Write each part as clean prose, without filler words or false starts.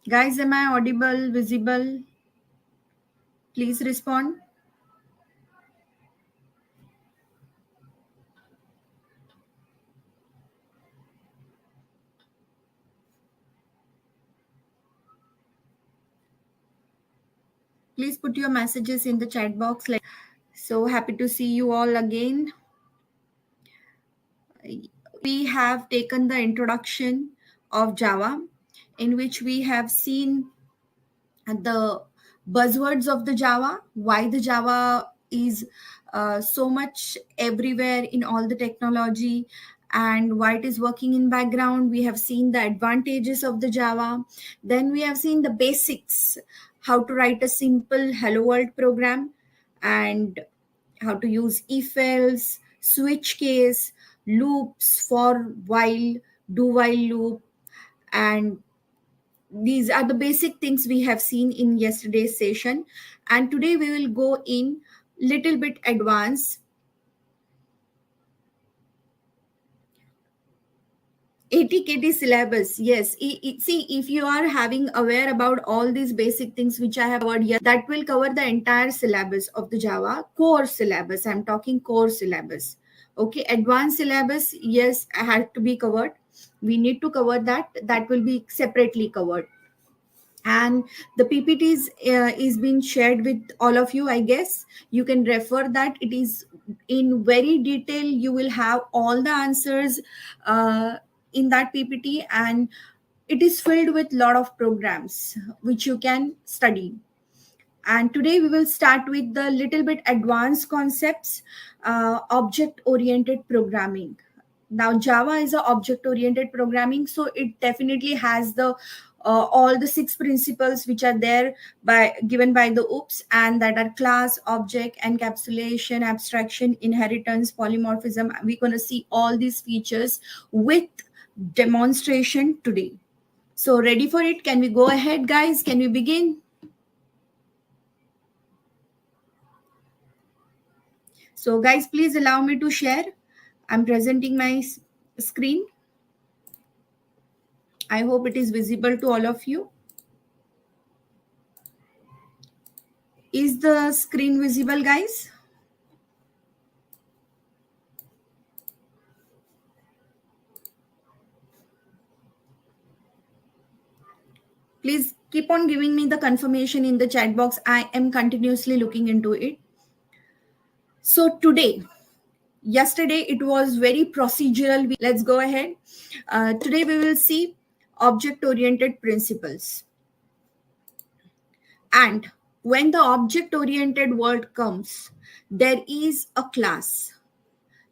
Guys, am I audible, visible? Please respond. Please put your messages in the chat box. So happy to see you all again. We have taken the introduction of Java, in which we have seen the buzzwords of the Java, why the Java is so much everywhere in all the technology, and why it is working in background. We have seen the advantages of the Java. Then we have seen the basics, how to write a simple hello world program, and how to use if else, switch case, loops, for while, do while loop, and these are the basic things we have seen in yesterday's session, and today we will go in little bit advanced. 80 KT syllabus, yes. See, if you are having aware about all these basic things which I have covered here, that will cover the entire syllabus of the Java core syllabus. I'm talking core syllabus. Okay, advanced syllabus, yes, had to be covered. We need to cover that. That will be separately covered, and the ppts is being shared with all of you. I guess you can refer that. It is in very detail. You will have all the answers in that ppt, and it is filled with lot of programs which you can study. And today we will start with the little bit advanced concepts, object oriented programming. Now Java is a object oriented programming, so it definitely has the all the six principles which are there by given by the OOPS, and that are class, object, encapsulation, abstraction, inheritance, polymorphism. We're going to see all these features with demonstration today. So ready for it? Can we go ahead, guys? Can we begin? So guys, please allow me to share. I'm presenting my screen. I hope it is visible to all of you. Is the screen visible, guys? Please keep on giving me the confirmation in the chat box. I am continuously looking into it. So today, yesterday it was very procedural. Let's go ahead. Today we will see object-oriented principles. And when the object-oriented word comes, there is a class.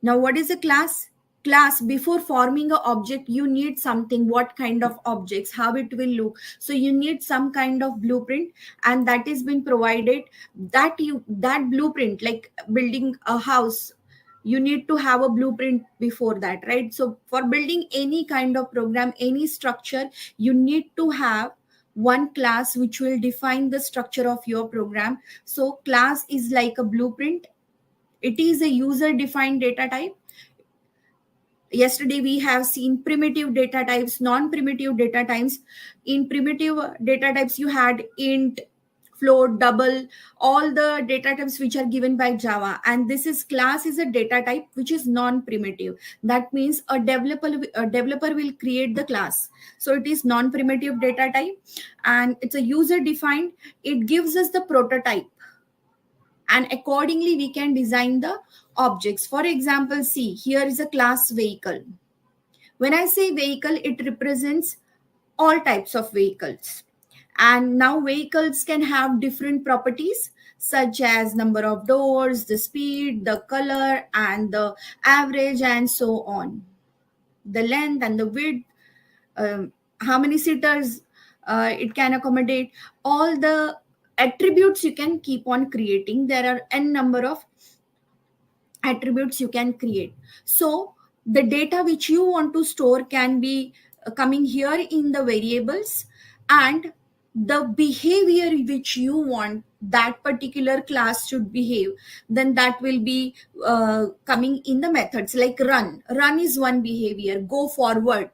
Now, what is a class? Class, before forming an object, you need something. What kind of objects, how it will look. So you need some kind of blueprint, and that is been provided. That blueprint, like building a house, you need to have a blueprint before that, right? So for building any kind of program, any structure, you need to have one class which will define the structure of your program. So class is like a blueprint. It is a user defined data type. Yesterday we have seen primitive data types, non-primitive data types. In primitive data types, you had int, float, double, all the data types which are given by Java. And this is class is a data type which is non-primitive. That means a developer will create the class. So it is non-primitive data type, and it's a user defined. It gives us the prototype, and accordingly we can design the objects. For example, see, here is a class vehicle. When I say vehicle, it represents all types of vehicles. And now vehicles can have different properties such as number of doors, the speed, the color, and the average, and so on. The length and the width, how many seaters it can accommodate, all the attributes you can keep on creating. There are n number of attributes you can create. So the data which you want to store can be coming here in the variables, and the behavior which you want that particular class should behave, then that will be coming in the methods. Like run is one behavior, go forward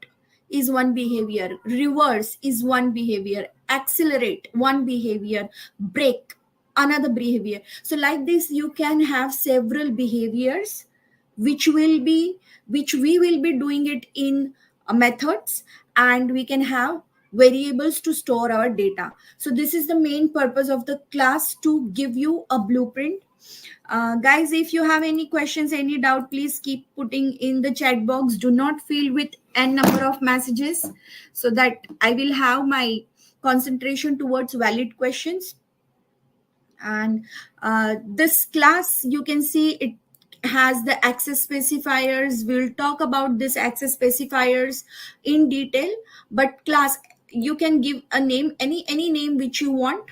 is one behavior, reverse is one behavior, accelerate one behavior, break another behavior. So like this, you can have several behaviors which we will be doing it in methods, and we can have variables to store our data. So this is the main purpose of the class, to give you a blueprint. Guys, if you have any questions, any doubt, please keep putting in the chat box. Do not fill with n number of messages, so that I will have my concentration towards valid questions. And this class, you can see it has the access specifiers. We'll talk about this access specifiers in detail, but class, you can give a name, any name which you want.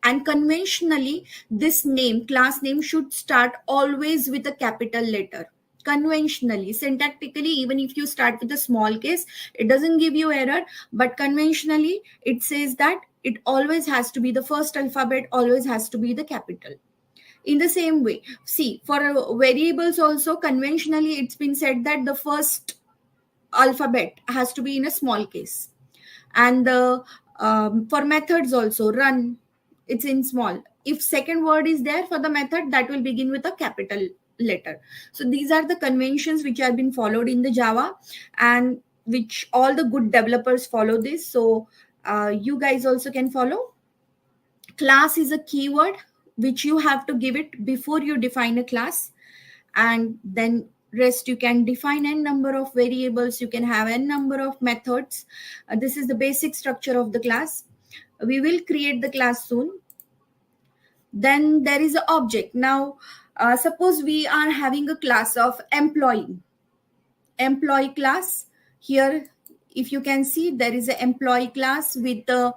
And conventionally, this name, class name, should start always with a capital letter. Conventionally, syntactically, even if you start with a small case, it doesn't give you error, but conventionally it says that it always has to be, the first alphabet always has to be the capital. In the same way, see, for variables also, conventionally it's been said that the first alphabet has to be in a small case. And the for methods also, run, it's in small. If second word is there for the method, that will begin with a capital letter. So these are the conventions which have been followed in the Java, and which all the good developers follow this. So you guys also can follow. Class is a keyword which you have to give it before you define a class, and then rest you can define n number of variables, you can have n number of methods. This is the basic structure of the class. We will create the class soon. Then there is an object. Now suppose we are having a class of employee class. Here, if you can see, there is an employee class with the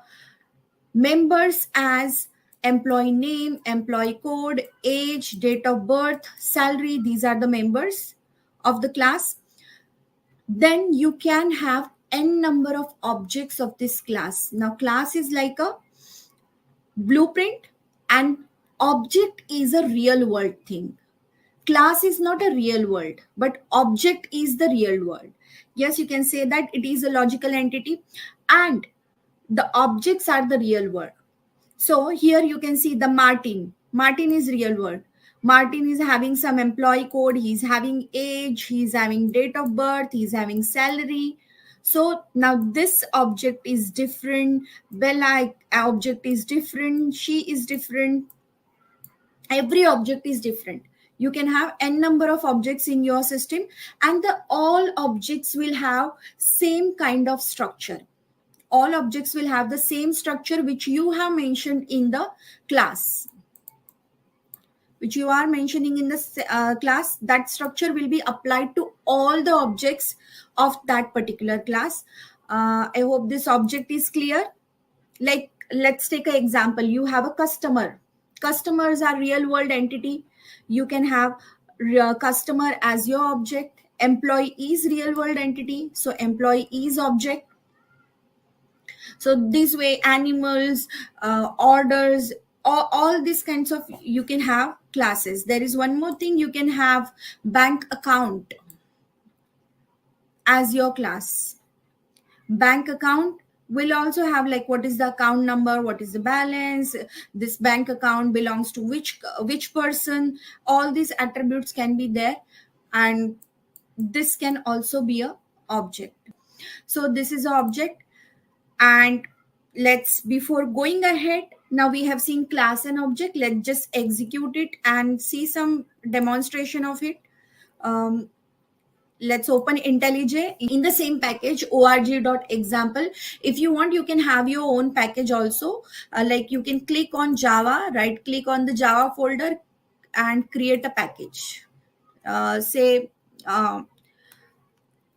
members as employee name, employee code, age, date of birth, salary. These are the members of the class. Then you can have n number of objects of this class. Now class is like a blueprint, and object is a real world thing. Class is not a real world, but object is the real world. Yes, you can say that it is a logical entity, and the objects are the real world. So here you can see the Martin. Martin is real world. Martin is having some employee code. He's having age. He's having date of birth. He's having salary. So now this object is different. Bella object is different. She is different. Every object is different. You can have n number of objects in your system, and all objects will have same kind of structure. All objects will have the same structure which you have mentioned in the class, which you are mentioning in the class. That structure will be applied to all the objects of that particular class. I hope this object is clear. Like, let's take an example. You have a customer. Customers are real world entity. You can have customer as your object. Employee is real world entity, so employee is object. So this way, animals, orders, all these kinds of, you can have classes. There is one more thing. You can have bank account as your class. Bank account will also have, like, what is the account number, what is the balance, this bank account belongs to which person. All these attributes can be there, and this can also be a object. So this is an object. And before going ahead, now we have seen class and object. Let's just execute it and see some demonstration of it. Let's open IntelliJ in the same package, org.example. If you want, you can have your own package also. Like, you can click on Java, right click on the Java folder and create a package. Say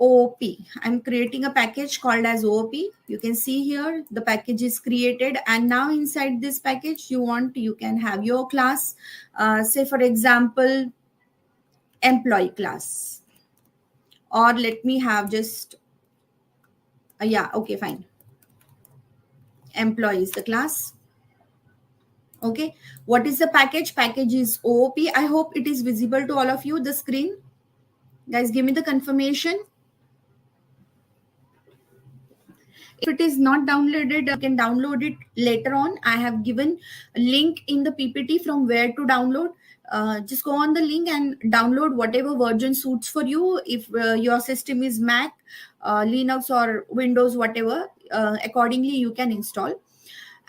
OOP. I'm creating a package called as OOP. You can see here the package is created, and now inside this package, you can have your class. Say for example, employee class, or let me have just okay, fine. Employee is the class. Okay, what is the package? Package is OOP. I hope it is visible to all of you, the screen. Guys, give me the confirmation. If it is not downloaded, you can download it later on. I have given a link in the PPT from where to download. Just go on the link and download whatever version suits for you. If your system is Mac, Linux or Windows, whatever, accordingly you can install.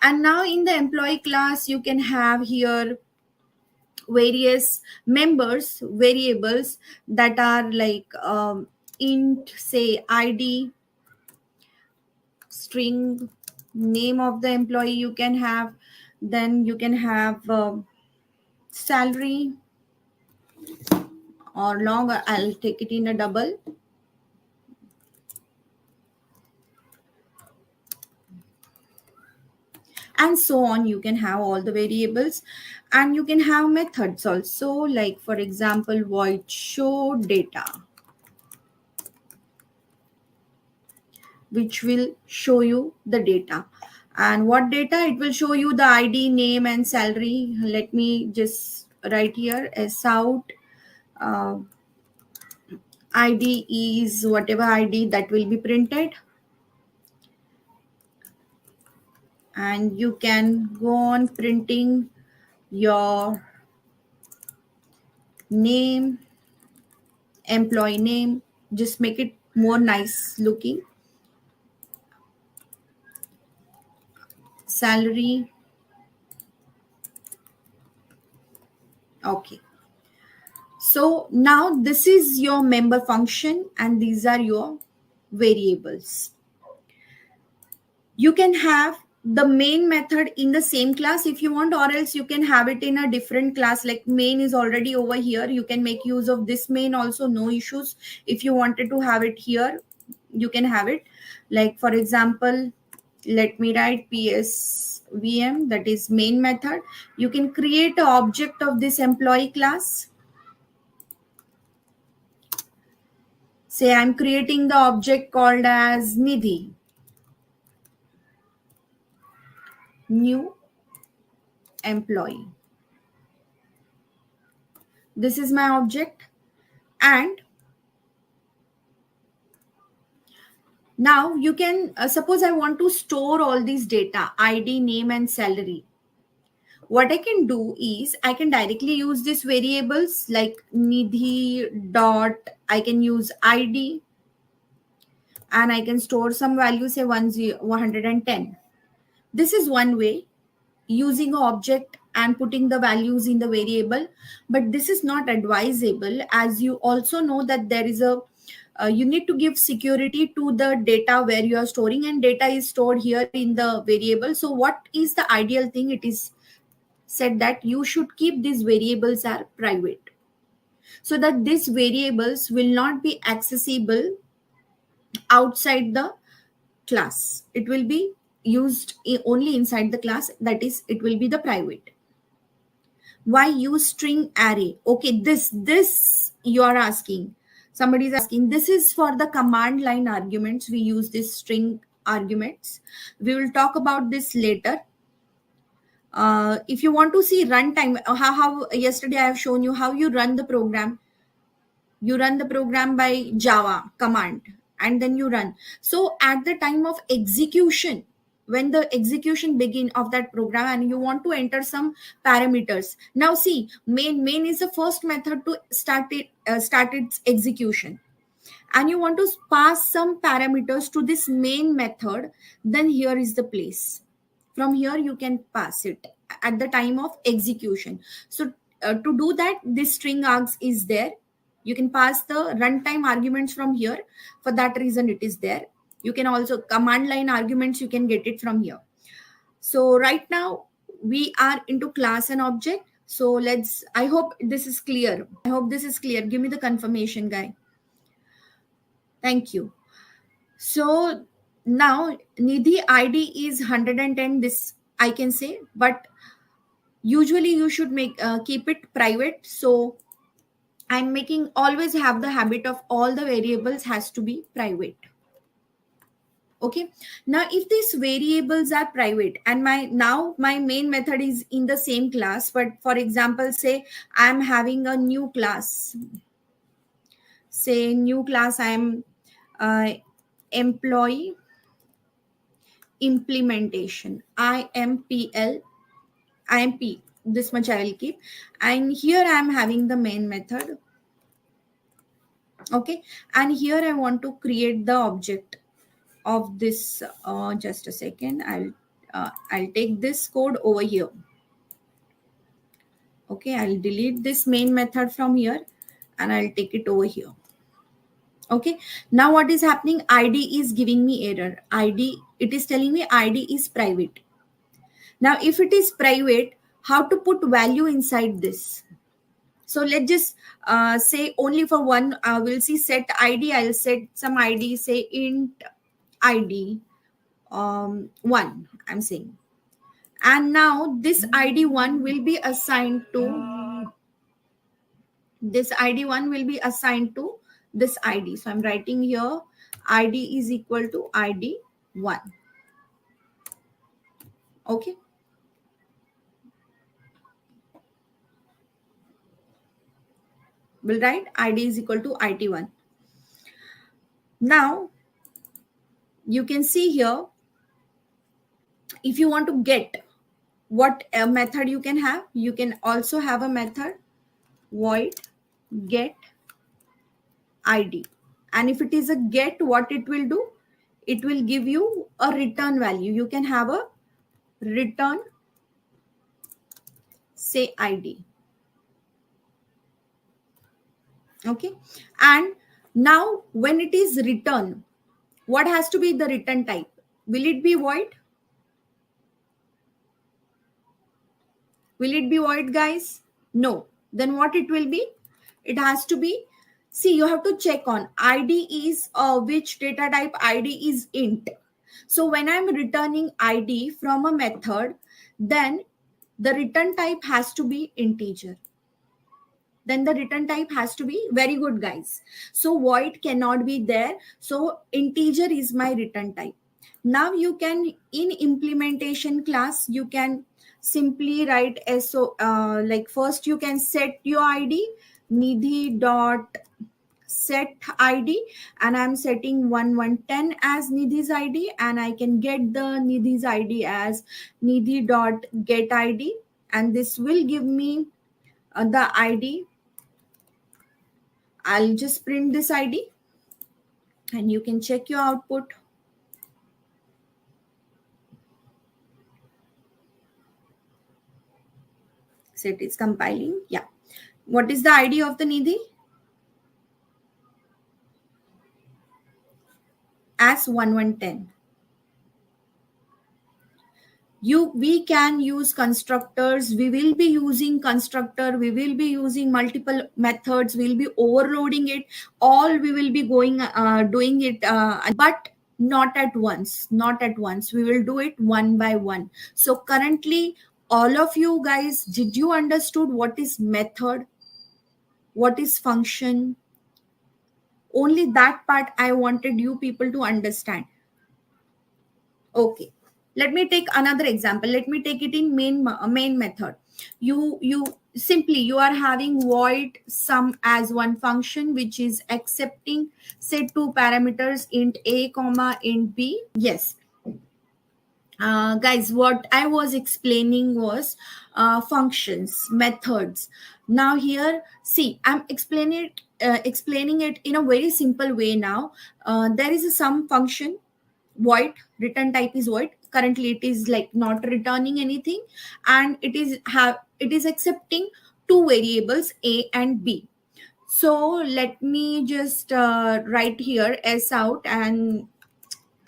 And now in the employee class, you can have here various members variables that are like int, say ID, string, name of the employee you can have. Then you can have salary or long. I'll take it in a double. And so on. You can have all the variables, and you can have methods also, like for example void show data, which will show you the data. And what data? It will show you the ID, name and salary. Let me just write here as out. ID is whatever ID that will be printed. And you can go on printing your name, employee name, just make it more nice looking. Salary. Okay. So now this is your member function and these are your variables. You can have the main method in the same class if you want, or else you can have it in a different class. Like main is already over here. You can make use of this main also, no issues. If you wanted to have it here, you can have it. Like for example, let me write PSVM, that is main method. You can create an object of this employee class. Say I'm creating the object called as Nidhi. New employee. This is my object. And now you can, suppose I want to store all these data, ID, name and salary. What I can do is I can directly use these variables like Nidhi dot, I can use ID and I can store some value, say 110. This is one way, using an object and putting the values in the variable. But this is not advisable, as you also know that there is a you need to give security to the data where you are storing, and data is stored here in the variable. So what is the ideal thing? It is said that you should keep these variables are private, so that these variables will not be accessible outside the class. It will be used only inside the class, that is it will be the private. Why use string array? Okay, this you are asking, somebody is asking. This is for the command line arguments. We use this string arguments. We will talk about this later. If you want to see runtime, how yesterday I have shown you how you run the program. You run the program by Java command and then you run. So at the time of execution, when the execution begin of that program and you want to enter some parameters. Now see, main is the first method to start its execution. And you want to pass some parameters to this main method, then here is the place. From here you can pass it at the time of execution. So to do that, this string args is there. You can pass the runtime arguments from here. For that reason it is there. You can also command line arguments, you can get it from here. So right now we are into class and object. So I hope this is clear. Give me the confirmation, guy. Thank you. So now Nidhi ID is 110, this I can say, but usually you should keep it private. So I'm making, always have the habit of all the variables has to be private. Okay, now if these variables are private and my main method is in the same class, but for example, say I'm having a new class, say new class, I'm employee implementation, IMP, this much I will keep. And here I am having the main method. Okay, and here I want to create the object of this. Just a second, I'll take this code over here. Okay, I'll delete this main method from here and I'll take it over here. Okay, now what is happening? ID is giving me error. ID, it is telling me ID is private. Now if it is private, how to put value inside this? So let's just say only for one, we'll see set ID. I'll set some ID, say int ID 1, I'm saying. And now this ID 1 will be assigned to this ID 1 will be assigned to this ID. So I'm writing here ID is equal to ID 1. Okay. We'll write ID is equal to ID 1. Now you can see here, if you want to get what a method you can have, you can also have a method void get ID. And if it is a get, what it will do? It will give you a return value. You can have a return, say ID. Okay. And now when it is return, what has to be the return type? Will it be void? Will it be void, guys? No. Then what it will be? It has to be, see, you have to check on ID is which data type. ID is int. So when I'm returning ID from a method, then the return type has to be integer. Then the return type has to be very good, guys. So void cannot be there. So integer is my return type. Now you can, in implementation class, you can simply write so like first you can set your ID nidhi dot set ID, and I'm setting 1110 as Nidhi's ID, and I can get the Nidhi's ID as nidhi dot get ID, and this will give me the ID. I'll just print this ID and you can check your output. So it is compiling. Yeah. What is the ID of the Nidhi? As 1110. We can use constructors. We will be using constructor. We will be using multiple methods. We'll be overloading it. All we will be doing it, but not at once. Not at once. We will do it one by one. So currently, all of you guys, did you understood what is method? What is function? Only that part I wanted you people to understand. Okay. Let me take another example. Let me take it in main method. You simply, you are having void sum as one function which is accepting, say, two parameters, int a comma int b. Yes. Guys, what I was explaining was functions, methods. Now here, see, I'm explaining it in a very simple way. Now there is a sum function, void, return type is void. Currently it is like not returning anything, and it is accepting two variables a and b. So let me just write here s out, and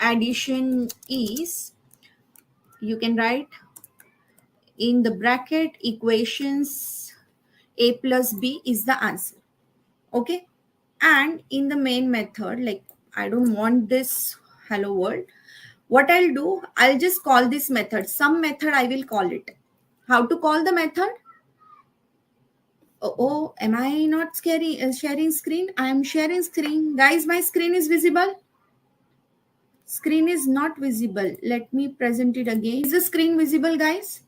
addition is, you can write in the bracket equations a plus b is the answer. Okay. And in the main method, like I don't want this hello world, what I'll do, I'll just call this method, some method I will call it. How to call the method? Oh, am I not sharing screen? I am sharing screen. Guys, my screen is visible. Screen is not visible. Let me present it again. Is the screen visible, guys?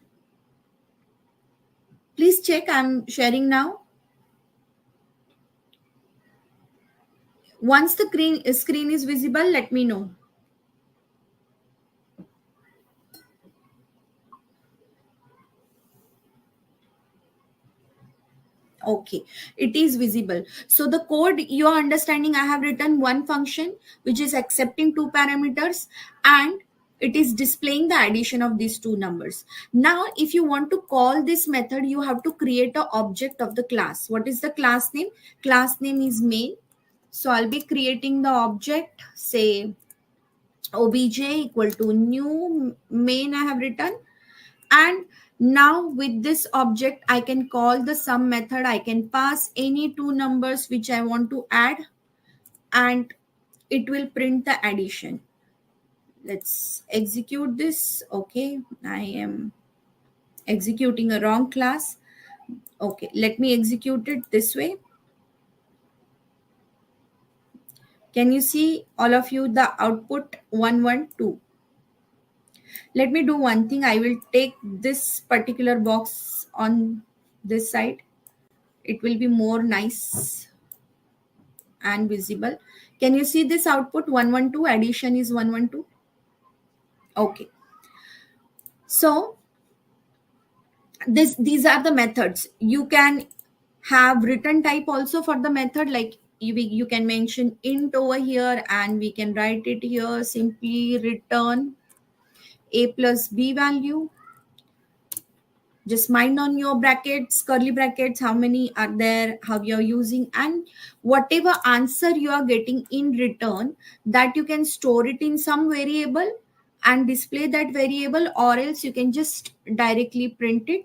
Please check. I'm sharing now. Once the screen is visible, let me know. Okay, it is visible. So the code you are understanding, I have written one function which is accepting two parameters, and it is displaying the addition of these two numbers. Now if you want to call this method, you have to create an object of the class. What is the class name? Class name is main. So I'll be creating the object, say obj equal to new main I have written. And now with this object, I can call the sum method. I can pass any two numbers which I want to add, and it will print the addition. Let's execute this. Okay, I am executing a wrong class. Okay, let me execute it this way. Can you see, all of you, the output 112? Let me do one thing. I will take this particular box on this side. It will be more nice and visible. Can you see this output 112? Addition is 112. Okay. So these are the methods. You can have return type also for the method, like you can mention int over here, and we can write it here simply return a plus b value. Just mind on your brackets, curly brackets, how many are there, how you're using, and whatever answer you are getting in return, that you can store it in some variable and display that variable, or else you can just directly print it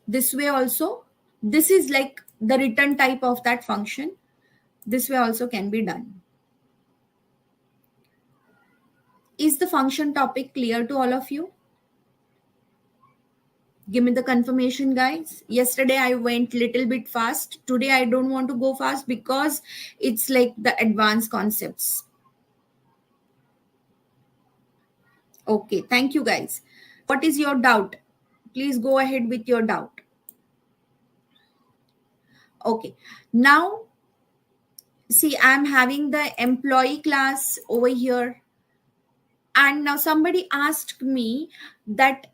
this way also. This is like the return type of that function. This way also can be done. Is the function topic clear to all of you? Give me the confirmation, guys. Yesterday I went little bit fast. Today I don't want to go fast because it's like the advanced concepts. Okay, thank you, guys. What is your doubt? Please go ahead with your doubt. Okay, now see, I'm having the employee class over here, and now somebody asked me that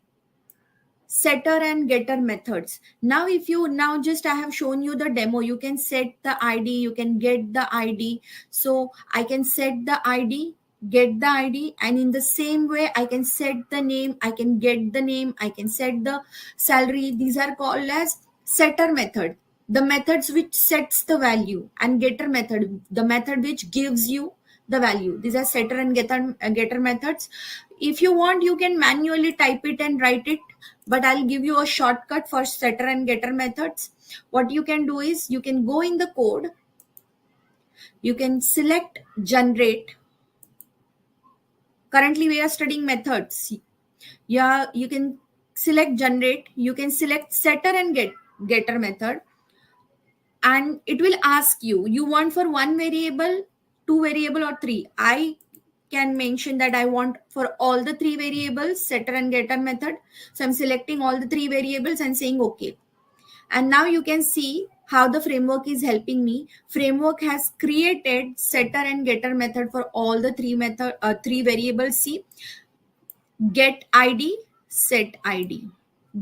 setter and getter methods. Now if you, now just I have shown you the demo, you can set the id, you can get the id. So I can set the id, get the id, and in the same way I can set the name, I can get the name, I can set the salary. These are called as setter method, the methods which sets the value, and getter method, the method which gives you the value. These are setter and getter methods. If you want, you can manually type it and write it, but I'll give you a shortcut for setter and getter methods. What you can do is, you can go in the code, you can select generate. Currently we are studying methods. Yeah, you can select generate, you can select setter and getter method, and it will ask you, you want for one variable, two variable, or three. I can mention that I want for all the three variables, setter and getter method. So I'm selecting all the three variables and saying okay. And now you can see how the framework is helping me. Framework has created setter and getter method for all the three variables. See, get id, set id.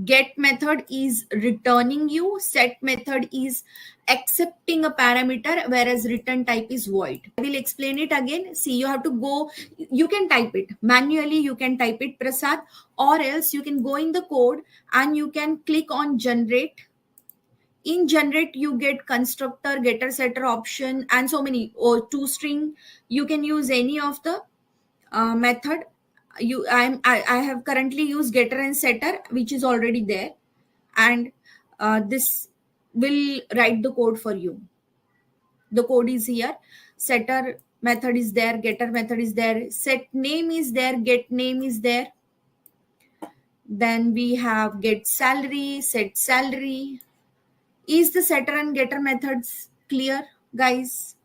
Get method is returning you, set method is accepting a parameter, whereas return type is void. I will explain it again. See, you have to go, you can type it manually, you can type it, Prasad, or else you can go in the code and you can click on generate. In generate you get constructor, getter, setter option, and so many, or toString. You can use any of the method. I have currently used getter and setter, which is already there, and this will write the code for you. The code is here. Setter method is there, getter method is there, set name is there, get name is there. Then we have get salary, set salary. Is the setter and getter methods clear, guys?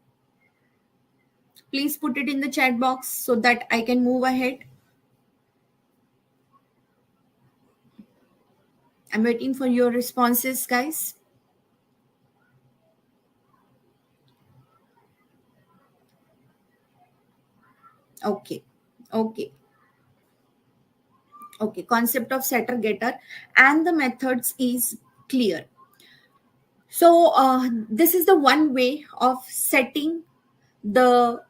Please put it in the chat box so that I can move ahead. I'm waiting for your responses, guys. Okay. Okay. Okay, concept of setter getter and the methods is clear. So this is the one way of setting the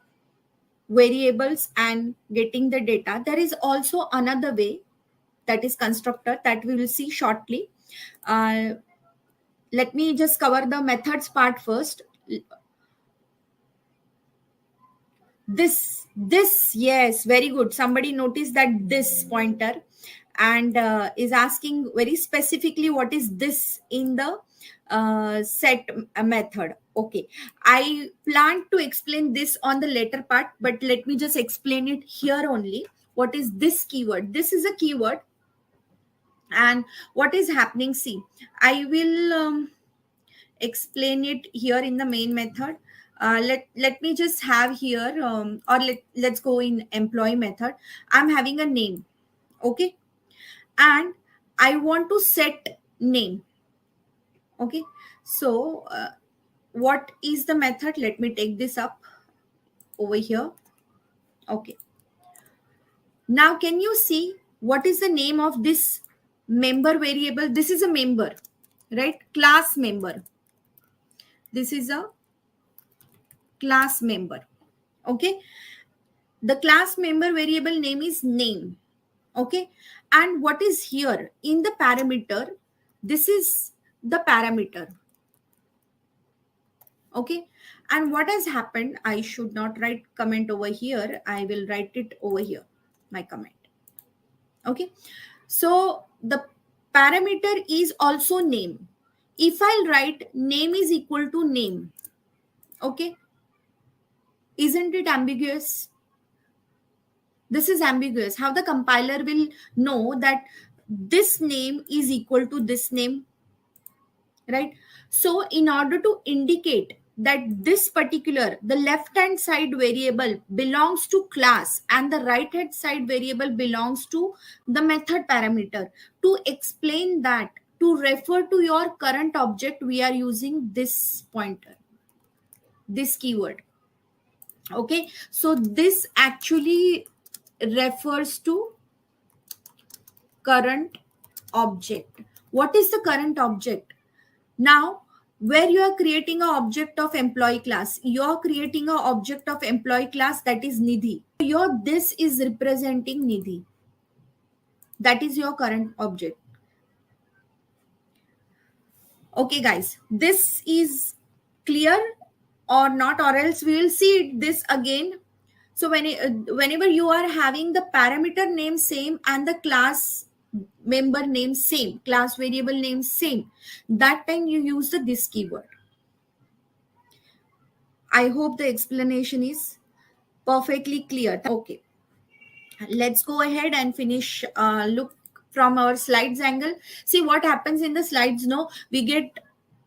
variables and getting the data. There is also another way, that is constructor, that we will see shortly. Let me just cover the methods part first. This, yes, very good. Somebody noticed that this pointer and is asking very specifically what is this in the set method. Okay, I plan to explain this on the later part, but let me just explain it here only. What is this keyword? This is a keyword, and what is happening, see, I will explain it here in the main method. Let me just have here, or let's go in employee method. I'm having a name. Okay, and I want to set name. Okay, so what is the method? Let me take this up over here. Okay, now can you see what is the name of this member variable? This is a member, right? Class member. This is a class member. Okay, the class member variable name is name. Okay, and what is here in the parameter? This is the parameter. Okay, and what has happened, I should not write comment over here, I will write it over here, my comment. Okay, so the parameter is also name. If I'll write name is equal to name, okay, isn't it ambiguous? This is ambiguous. How the compiler will know that this name is equal to this name, right? So in order to indicate that this particular, the left hand side variable belongs to class and the right hand side variable belongs to the method parameter, to explain that, to refer to your current object, we are using this pointer, this keyword. Okay, so this actually refers to current object. What is the current object? Now, where you are creating an object of employee class, you are creating an object of employee class, that is Nidhi. Your this is representing Nidhi. That is your current object. Okay, guys, this is clear or not, or else we will see this again. So whenever you are having the parameter name same and the class member name same, class variable name same, that time you use the this keyword. I hope the explanation is perfectly clear. Okay, let's go ahead and finish. Look from our slides angle. See what happens in the slides. No, we get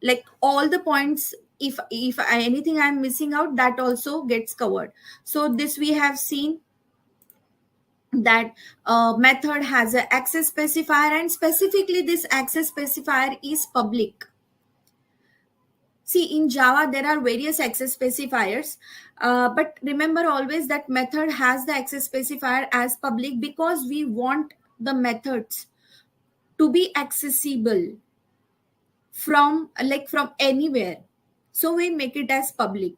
like all the points. If anything I'm missing out, that also gets covered. So this we have seen that method has an access specifier, and specifically this access specifier is public. See, in Java, there are various access specifiers, but remember always that method has the access specifier as public because we want the methods to be accessible from anywhere. So we make it as public.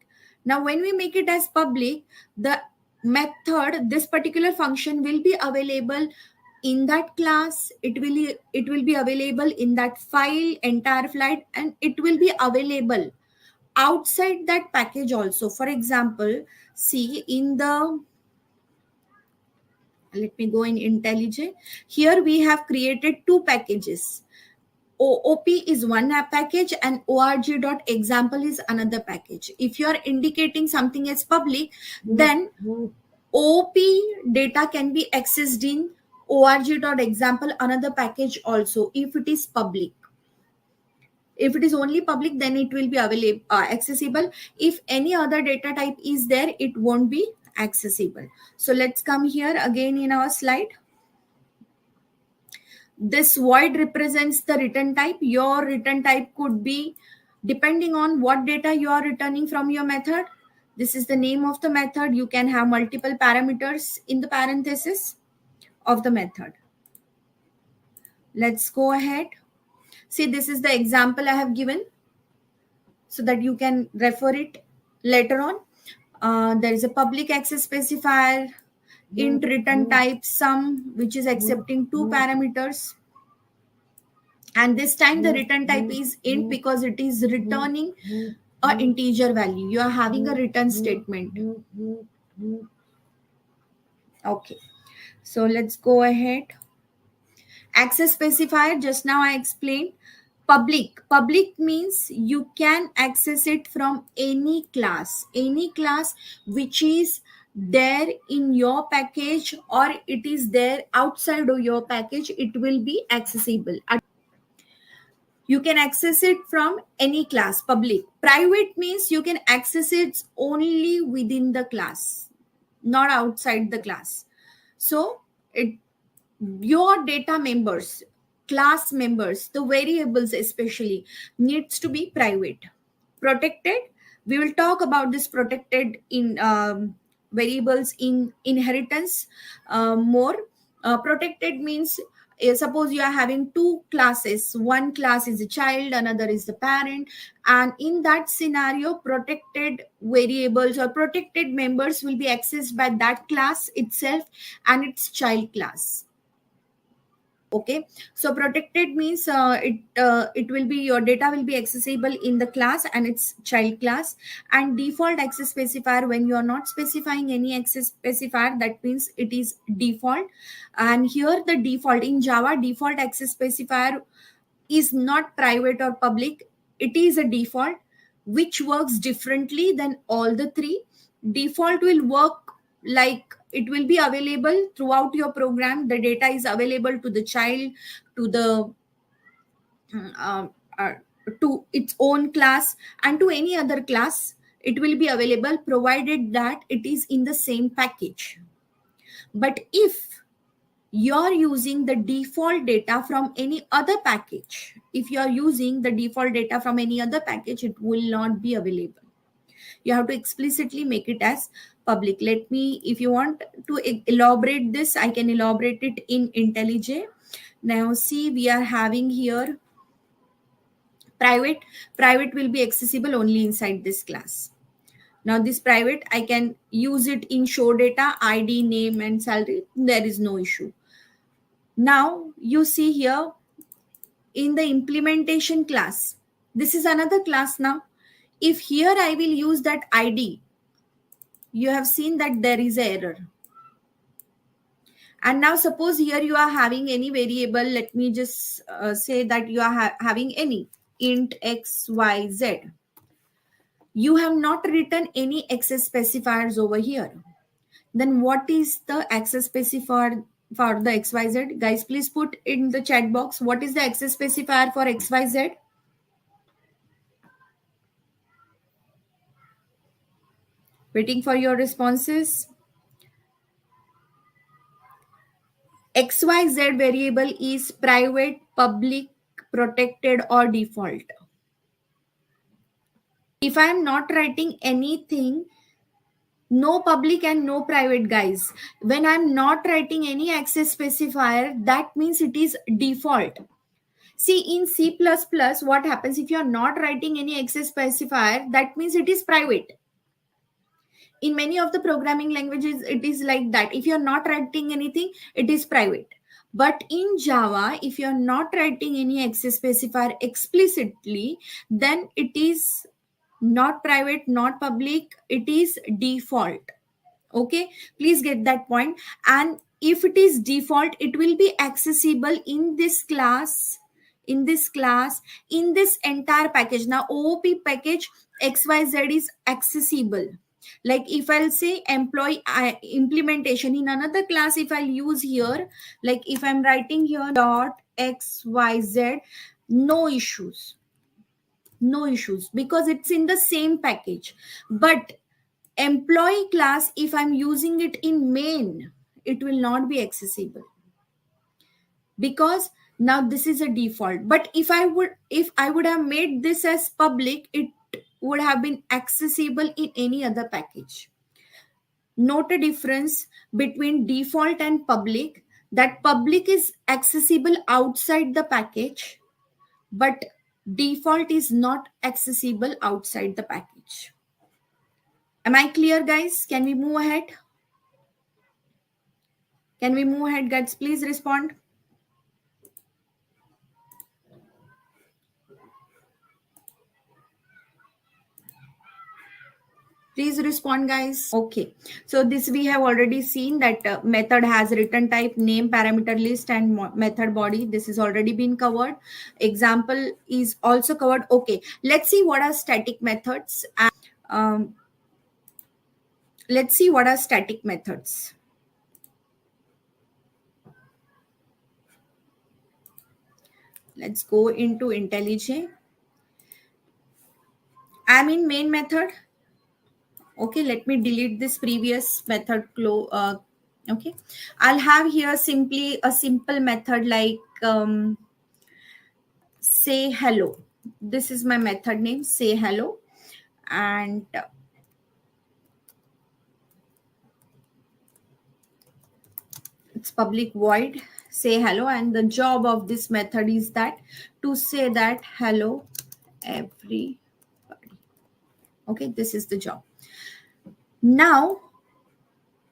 Now, when we make it as public, the method, this particular function will be available in that class, it will be available in that file, entire file, and it will be available outside that package also. For example, see in the, let me go in IntelliJ. Here we have created two packages. OP is one app package and org.example is another package. If you are indicating something as public, then OP data can be accessed in org.example, another package also, if it is public. If it is only public, then it will be available, accessible. If any other data type is there, it won't be accessible. So let's come here again in our slide. This void represents the return type. Your return type could be depending on what data you are returning from your method. This is the name of the method. You can have multiple parameters in the parenthesis of the method. Let's go ahead. See, this is the example I have given so that you can refer it later on. There is a public access specifier, int return type sum, which is accepting two parameters. And this time the return type is int because it is returning a integer value. You are having a return statement. Okay, so let's go ahead. Access specifier, just now I explained. Public means you can access it from any class which is there in your package, or it is there outside of your package. It will be accessible. You can access it from any class. Public. Private means you can access it only within the class, not outside the class. So it, your data members, class members, the variables especially, needs to be private. Protected, we will talk about this protected in variables in inheritance more. Protected means, suppose you are having two classes, one class is a child, another is the parent, and in that scenario protected variables or protected members will be accessed by that class itself and its child class. Okay, so protected means it will be, your data will be accessible in the class and its child class. And default access specifier, when you are not specifying any access specifier, that means it is default. And here the default in Java, default access specifier is not private or public, it is a default which works differently than all the three. Default will work like it will be available throughout your program. The data is available to the child, to the uh, uh, to its own class, and to any other class. It will be available provided that it is in the same package. But if you're using the default data from any other package, if you're using the default data from any other package, it will not be available. You have to explicitly make it as public. Let me, if you want to elaborate this, I can elaborate it in IntelliJ. Now see, we are having here private will be accessible only inside this class. Now this private, I can use it in show data, ID, name and salary, there is no issue. Now you see here in the implementation class, this is another class. Now if here I will use that ID, you have seen that there is an error. And now suppose here you are having any variable, let me just say that you are having any int x, y, z. You have not written any access specifiers over here. Then what is the access specifier for the xyz? Guys, please put in the chat box, what is the access specifier for xyz? Waiting for your responses. XYZ variable is private, public, protected, or default. If I am not writing anything, no public and no private, guys. When I'm not writing any access specifier, that means it is default. See, in C++, what happens if you're not writing any access specifier? That means it is private. In many of the programming languages, it is like that. If you're not writing anything, it is private. But in Java, if you're not writing any access specifier explicitly, then it is not private, not public, it is default. Okay, please get that point. And if it is default, it will be accessible in this class, in this entire package. Now OOP package XYZ is accessible. Like if I'll say employee implementation in another class, if I'll use here, like if I'm writing here dot XYZ, no issues, no issues, because it's in the same package. But employee class, if I'm using it in main, it will not be accessible, because now this is a default. But if I would have made this as public, it would have been accessible in any other package. Note a difference between default and public. that public is accessible outside the package, but default is not accessible outside the package. Am I clear, guys? Can we move ahead? Can we move ahead, guys? Please respond. Please respond, guys. Okay. So this we have already seen that method has return type, name, parameter list, and method body. This is already been covered. Example is also covered. Okay. Let's see what are static methods. Um, let's see what are static methods. Let's go into IntelliJ. I'm in main method. Okay, let me delete this previous method. Okay, I'll have here simply a simple method like say hello. This is my method name, say hello, and it's public void say hello, and the job of this method is that to say that hello everybody. Okay, this is the job. Now,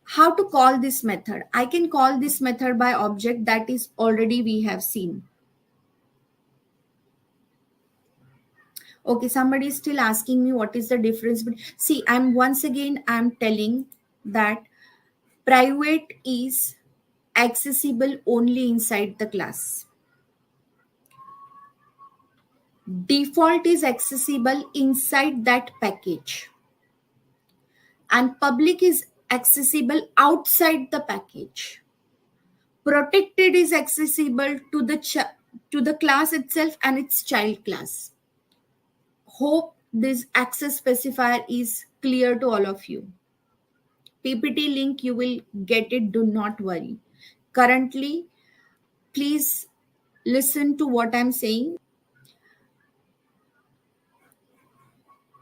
how to call this method? I can call this method by object that is already we have seen. Okay, somebody is still asking me what is the difference. But see, I'm telling that private is accessible only inside the class. Default is accessible inside that package. And public is accessible outside the package. Protected is accessible to the class itself and its child class. Hope this access specifier is clear to all of you. PPT link, you will get it. Do not worry. Currently, please listen to what I'm saying.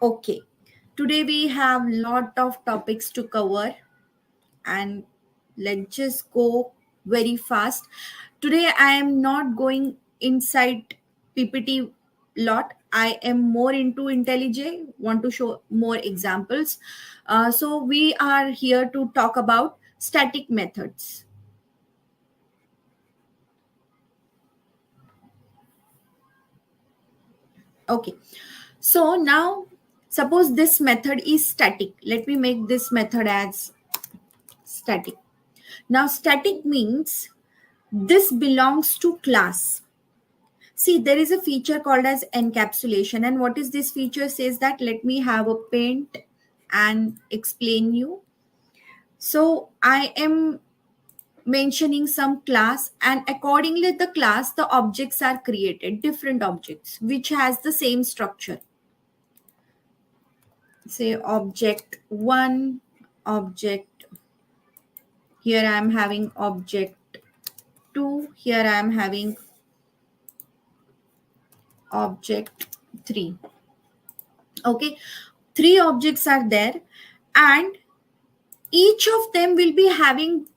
Okay. Today we have lot of topics to cover, and let's just go very fast. Today I am not going inside PPT lot. I am more into IntelliJ, want to show more examples. So we are here to talk about static methods. Okay, so now suppose this method is static. Let me make this method as static. Now static means this belongs to class. See, there is a feature called as encapsulation. And what is this feature says that, let me have a paint and explain you. So I am mentioning some class, and accordingly the class, the objects are created, different objects, which has the same structure. Say object 1, object, here I am having object 2, here I am having object 3. Okay, 3 objects are there, and each of them will be having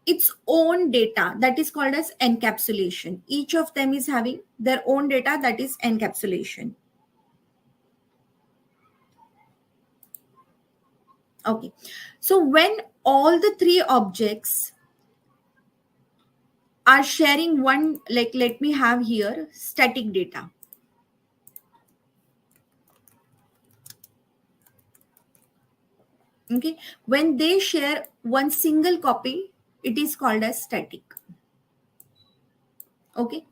its own data, that is called as encapsulation. Each of them is having their own data, that is encapsulation. Okay, so when all the 3 objects are sharing one, like let me have here static data. Okay, when they share one single copy, it is called as static. Okay,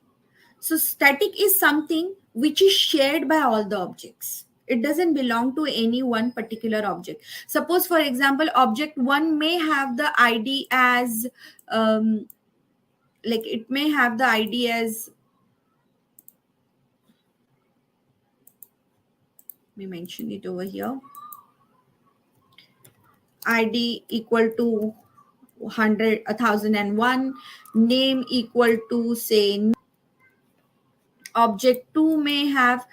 so static is something which is shared by all the objects. It doesn't belong to any one particular object. Suppose, for example, object 1 may have the ID as like it may have the ID as, let me mention it over here, ID equal to 100, 1001, name equal to say, object 2 may have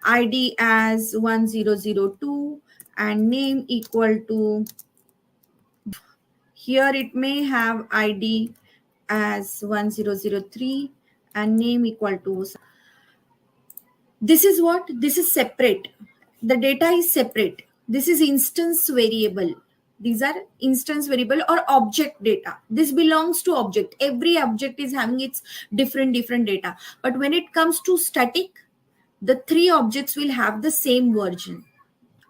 ID as 1002 and name equal to, here it may have ID as 1003 and name equal to, this is what, this is separate, the data is separate, this is instance variable, these are instance variable or object data, this belongs to object, every object is having its different data. But when it comes to static, the three objects will have the same version,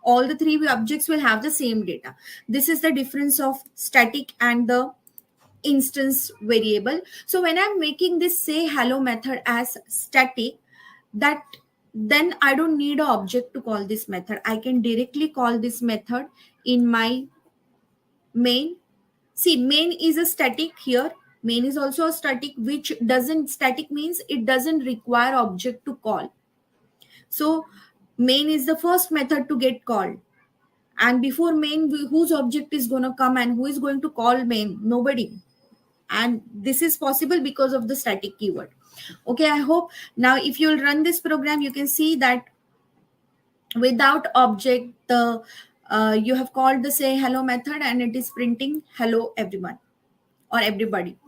all the three objects will have the same data. This is the difference of static and the instance variable. So when I'm making this say hello method as static, that then I don't need an object to call this method, I can directly call this method in my main. See, main is a static here, main is also a static, which doesn't, static means it doesn't require object to call. So main is the first method to get called, and before main, whose object is going to come and who is going to call main? Nobody. And this is possible because of the static keyword. Okay, I hope now if you'll run this program, you can see that without object, the you have called the say hello method and it is printing hello everyone or everybody.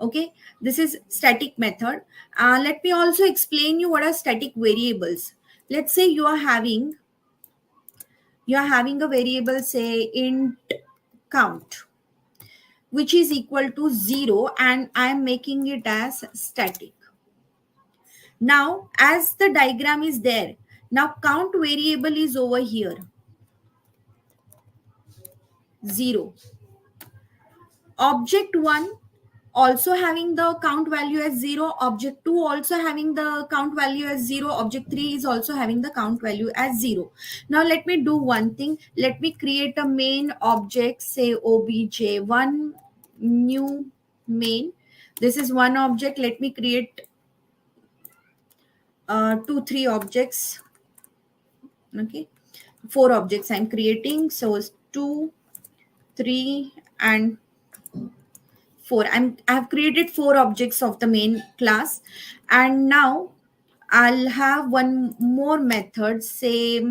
Okay, this is static method. Let me also explain you what are static variables. Let's say you are having a variable, say int count, which is equal to 0, and I am making it as static. Now, as the diagram is there, now count variable is over here, 0. Object 1 also having the count value as 0. Object 2 also having the count value as 0. Object 3 is also having the count value as 0. Now let me do one thing. Let me create a main object, say obj1 new main. This is one object. Let me create 3 objects. Okay, 4 objects I'm creating. So it's 2, 3 and 4. I have created 4 objects of the main class, and now I'll have one more method, say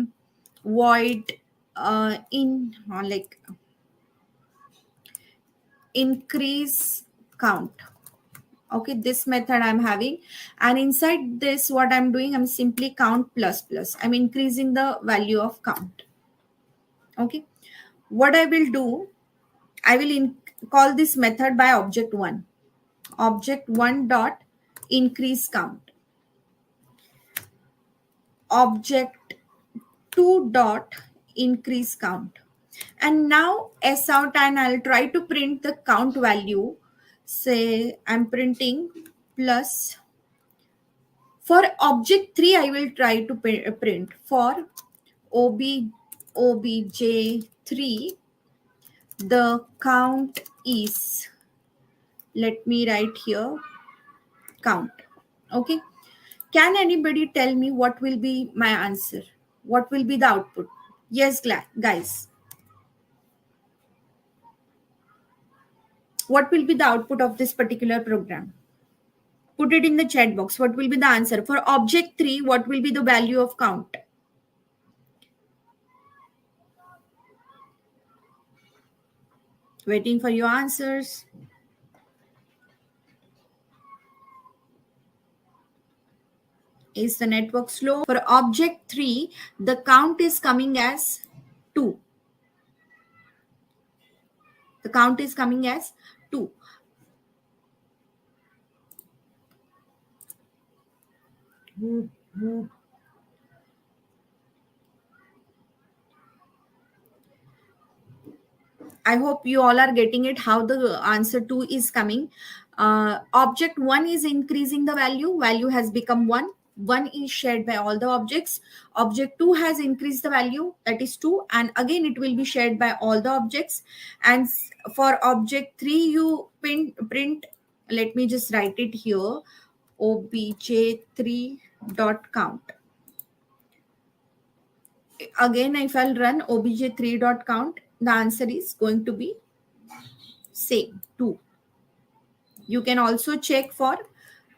void like increase count. Okay, this method I'm having, and inside this what I'm doing, I'm simply count plus plus, I'm increasing the value of count. Okay, what I will do, I will call this method by object 1, object 1 dot increase count, object 2 dot increase count, and now s out, and I'll try to print the count value. Say I'm printing plus. For object 3, I will try to print for obj3, the count is, let me write here, count. Okay, can anybody tell me what will be my answer? What will be the output? Yes, guys. What will be the output of this particular program? Put it in the chat box. What will be the answer? For object 3, what will be the value of count? Waiting for your answers. Is the network slow? For object 3, the count is coming as 2. The count is coming as 2. I hope you all are getting it, how the answer 2 is coming. Object 1 is increasing the value. Value has become 1. 1 is shared by all the objects. Object 2 has increased the value, that is 2, and again it will be shared by all the objects. And for object 3, you print, let me just write it here, obj3 dot count. Again, if I'll run obj3 dot count, the answer is going to be same, 2. You can also check for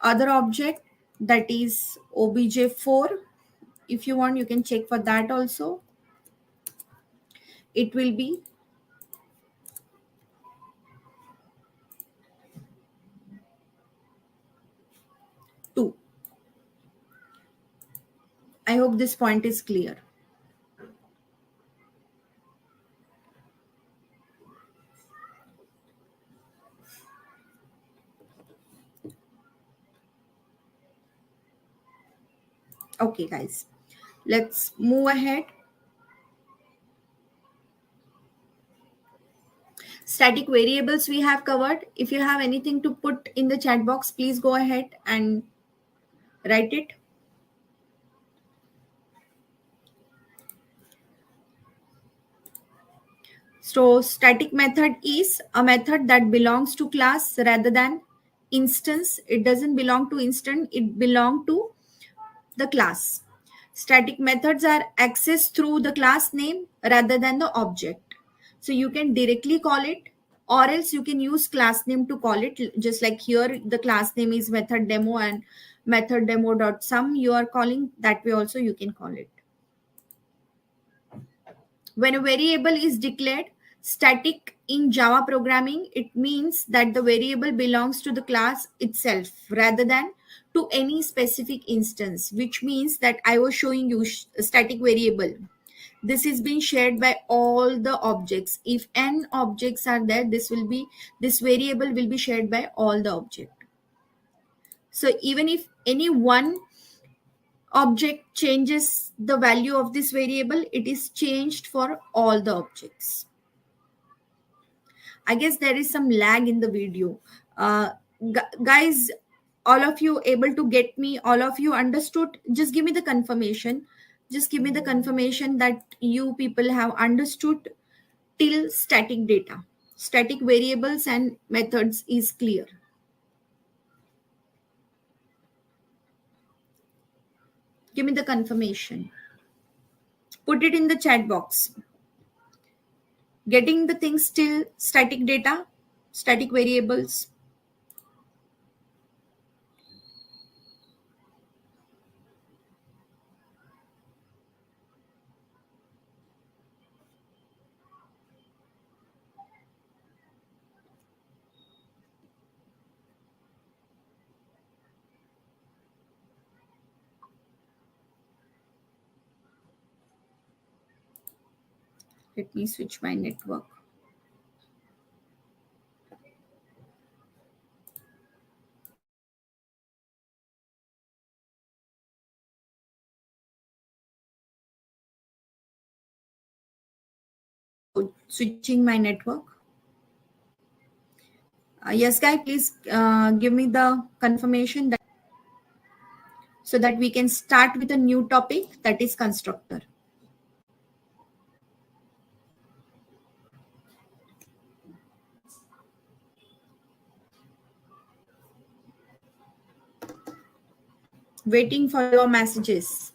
other object, that is obj4. If you want, you can check for that also. It will be I hope this point is clear. Okay, guys, let's move ahead. Static variables we have covered. If you have anything to put in the chat box, please go ahead and write it. So static method is a method that belongs to class rather than instance. It doesn't belong to instance, it belongs to the class. Static methods are accessed through the class name rather than the object. So you can directly call it, or else you can use class name to call it. Just like here, the class name is method demo and method demo.sum. You are calling that way also, you can call it. When a variable is declared static in Java programming, it means that the variable belongs to the class itself rather than to any specific instance, which means that I was showing you a static variable. This is being shared by all the objects. If n objects are there, this variable will be shared by all the objects. So even if any one object changes the value of this variable, it is changed for all the objects. I guess there is some lag in the video. Guys, all of you able to get me? All of you understood? Just give me the confirmation. Just give me the confirmation that you people have understood till static data. Static variables and methods is clear. Give me the confirmation. Put it in the chat box. Getting the things till static data, static variables. Let me switch my network. Switching my network. Yes, guys, please give me the confirmation that so that we can start with a new topic, that is constructor. Waiting for your messages.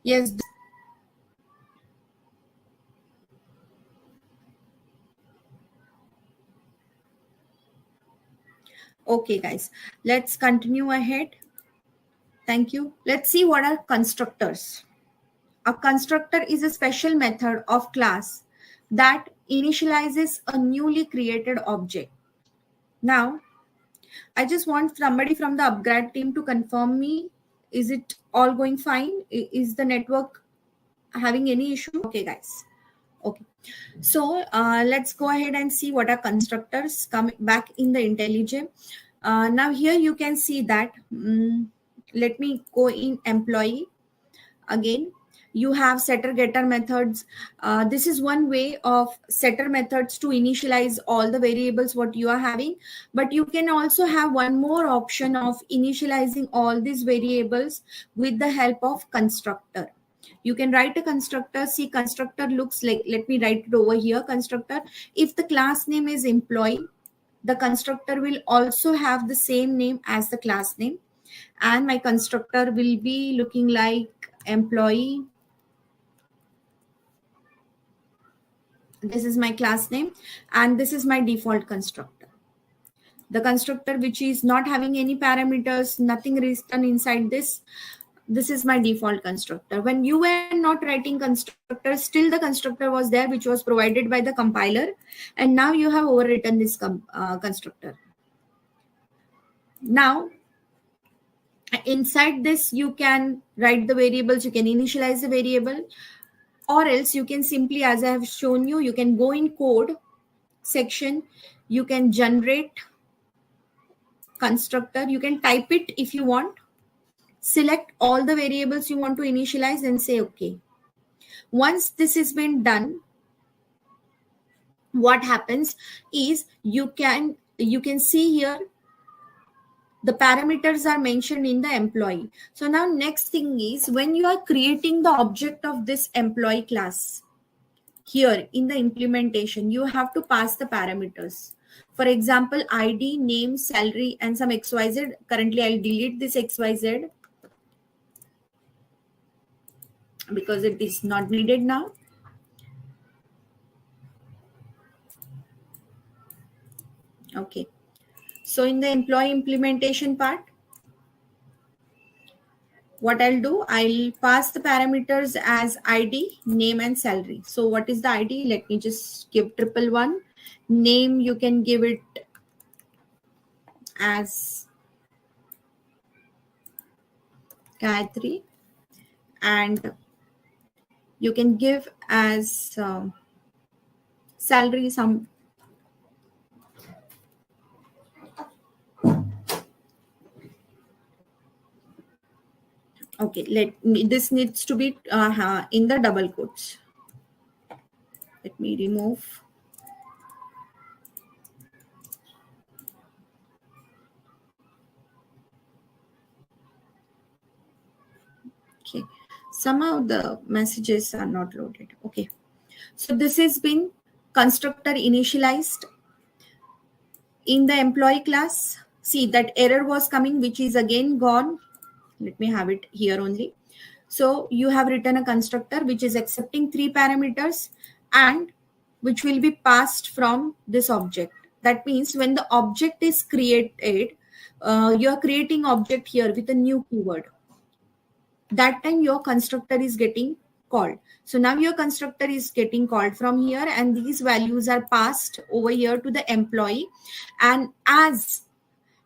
Yes. Okay, guys, let's continue ahead. Thank you. Let's see what are constructors. A constructor is a special method of class that initializes a newly created object. Now, I just want somebody from the upgrade team to confirm me. Is it all going fine? Is the network having any issue? Okay, guys. Okay. So let's go ahead and see what are constructors. Come back in the IntelliJ. Now here you can see that. Let me go in employee again. You have setter getter methods. This is one way of setter methods to initialize all the variables what you are having, but you can also have one more option of initializing all these variables with the help of constructor. You can write a constructor. See, constructor looks like, let me write it over here. Constructor, if the class name is employee, the constructor will also have the same name as the class name, and my constructor will be looking like employee This is my class name, and this is my default constructor. The constructor which is not having any parameters, nothing written inside this. This is my default constructor. When you were not writing constructor, still the constructor was there, which was provided by the compiler, and now you have overwritten this constructor. Now, inside this, you can write the variables, you can initialize the variable, or else you can simply, as I have shown you, you can go in code section, you can generate constructor, you can type it if you want, select all the variables you want to initialize and say okay. Once this has been done, what happens is you can see here the parameters are mentioned in the employee. So now next thing is, when you are creating the object of this employee class, here in the implementation, you have to pass the parameters. For example, ID, name, salary, and some XYZ. Currently, I'll delete this XYZ because it is not needed now. Okay. So in the employee implementation part, what I'll do, I'll pass the parameters as ID, name, and salary. So what is the ID? Let me just give 111. Name, you can give it as Gayatri, and you can give as salary some. Okay, this needs to be in the double quotes. Let me remove. Okay, somehow the messages are not loaded. Okay, so this has been constructor initialized in the employee class. See, that error was coming, which is again gone. Let me have it here only. So you have written a constructor which is accepting 3 parameters and which will be passed from this object. That means when the object is created, you are creating object here with a new keyword. That time your constructor is getting called. So now your constructor is getting called from here, and these values are passed over here to the employee. And as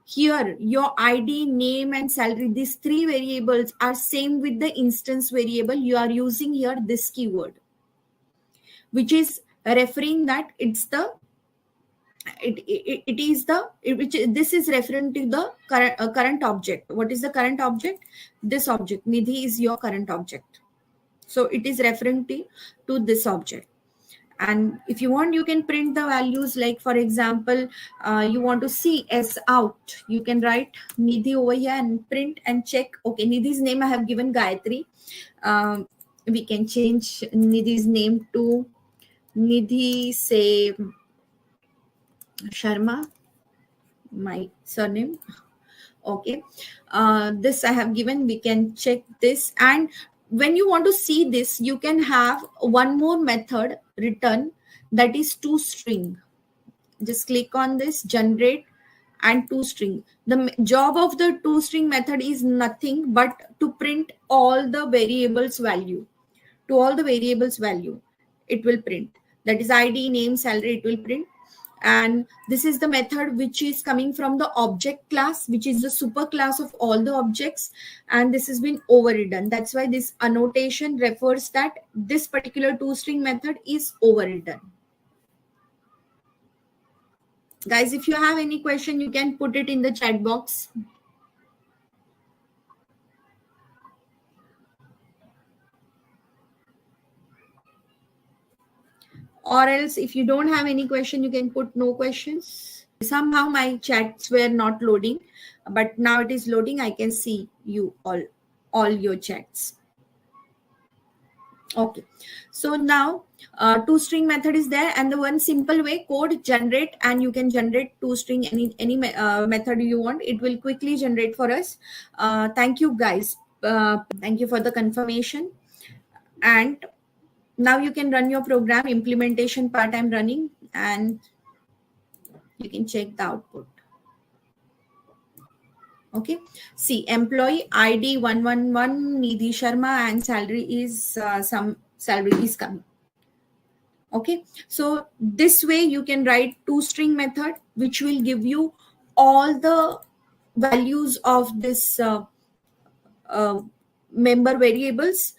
here your ID, name, and salary, these 3 variables are same with the instance variable, you are using here this keyword, which is referring that it's the this is referring to the current object. What is the current object? This object Nidhi is your current object, so it is referring to this object. And if you want, you can print the values. Like for example, you want to see S out, you can write Nidhi over here and print and check. Okay, Nidhi's name I have given Gayatri. We can change Nidhi's name to Nidhi, say Sharma, my surname. Okay, this I have given. We can check this, and when you want to see this, you can have one more method written, that is toString. Just click on this, generate, and toString. The job of the toString method is nothing but to print all the variables value. To all the variables value, it will print. That is ID, name, salary, it will print. And this is the method which is coming from the object class, which is the super class of all the objects, and this has been overridden. That's why this annotation refers that this particular toString method is overridden. Guys, if you have any question, you can put it in the chat box. Or else, if you don't have any question, you can put no questions. Somehow my chats were not loading, but now it is loading. I can see you all your chats. Okay, so now toString method is there, and the one simple way, code generate, and you can generate toString any method you want. It will quickly generate for us. Thank you guys. Thank you for the confirmation. And Now you can run your program. Implementation part I'm running, and you can check the output. Okay, see, employee ID 111 Nidhi Sharma, and salary is some salary is coming. Okay, so this way you can write toString method, which will give you all the values of this uh, member variables,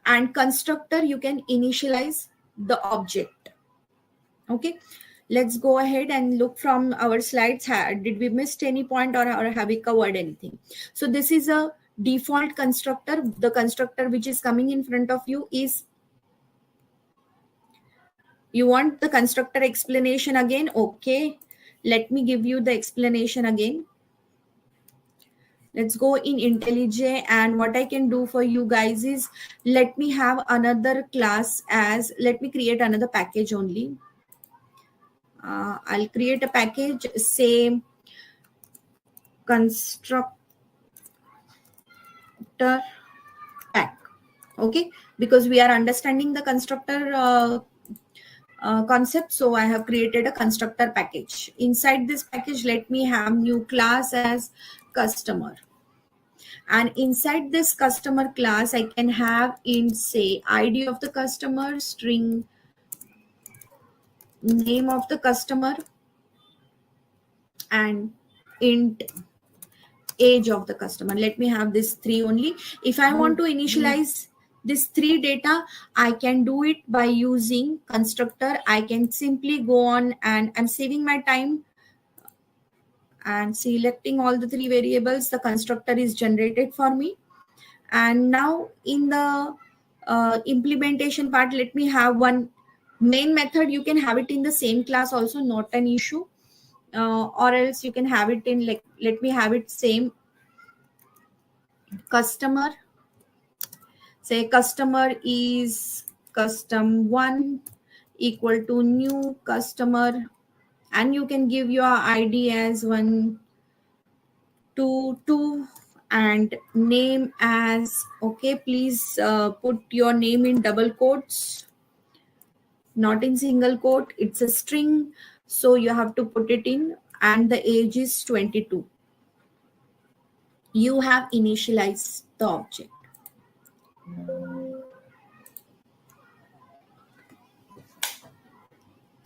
and constructor you can initialize the object. Okay, let's go ahead and look from our slides. Did we missed any point, or have we covered anything? So this is a default constructor. The constructor which is coming in front of you is, you want the constructor explanation again? Okay, let me give you the explanation again. Let's go in IntelliJ, and what I can do for you guys is, let me have another class as, let me create another package only. I'll create a package, same constructor pack. Okay, because we are understanding the constructor concept, so I have created a constructor package. Inside this package, let me have new class as customer, and inside this customer class I can have int, say, ID of the customer, string name of the customer, and int age of the customer. Let me have this 3 only. If I want to initialize this 3 data, I can do it by using constructor. I can simply go on, and I'm saving my time and selecting all the 3 variables. The constructor is generated for me. And now in the implementation part, let me have one main method. You can have it in the same class also, not an issue. Or else you can have it in, like, let me have it same customer. Say customer is custom1 equal to new customer, and you can give your ID as 122 and name as, okay, please put your name in double quotes, not in single quote. It's a string, so you have to put it in, and the age is 22. You have initialized the object.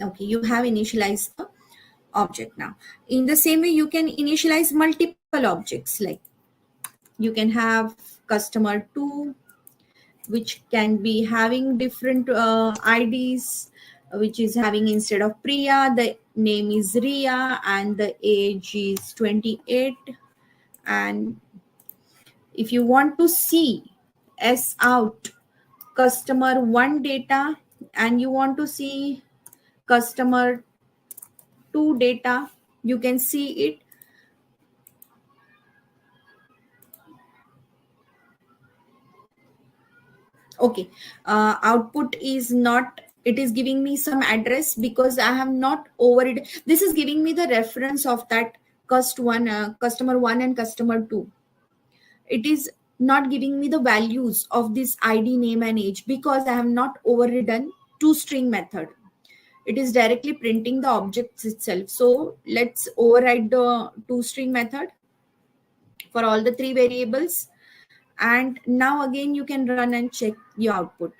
Okay, you have initialized the object. Now in the same way, you can initialize multiple objects. Like, you can have customer 2, which can be having different IDs, which is having, instead of Priya, the name is Ria, and the age is 28. And if you want to see S out customer 1 data, and you want to see customer 2 data, you can see it. Okay, output is not, it is giving me some address because I have not overridden. This is giving me the reference of that customer 1 and customer 2. It is not giving me the values of this ID, name, and age, because I have not overridden toString method. It is directly printing the objects itself. So let's override the toString method for all the 3 variables. And now again, you can run and check your output.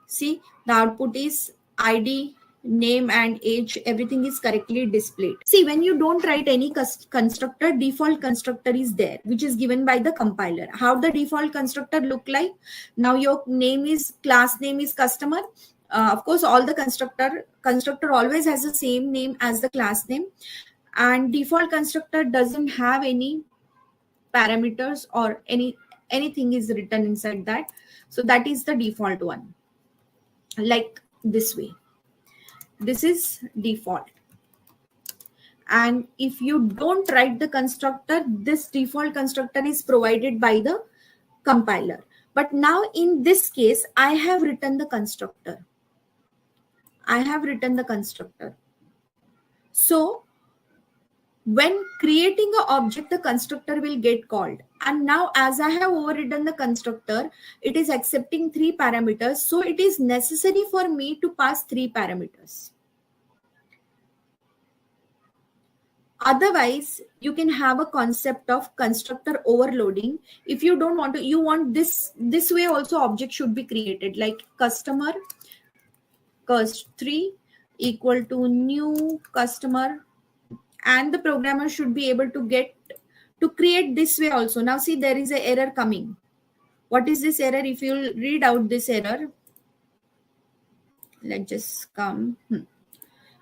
See, the output is ID, name, and age. Everything is correctly displayed. See, when you don't write any constructor, default constructor is there, which is given by the compiler. How the default constructor look like? Now your name is, class name is customer. Of course, all the constructor always has the same name as the class name, and default constructor doesn't have any parameters or anything is written inside that. So that is the default one, like this way. This is default. And if you don't write the constructor, this default constructor is provided by the compiler. But now in this case, I have written the constructor. So When creating an object, the constructor will get called. And now as I have overridden the constructor, it is accepting 3 parameters. So it is necessary for me to pass 3 parameters. Otherwise, you can have a concept of constructor overloading. If you don't want to, you want this way also object should be created, like customer cust3 equal to new customer, and the programmer should be able to get to create this way also. Now see, there is an error coming. What is this error? If you read out this error, let's just come.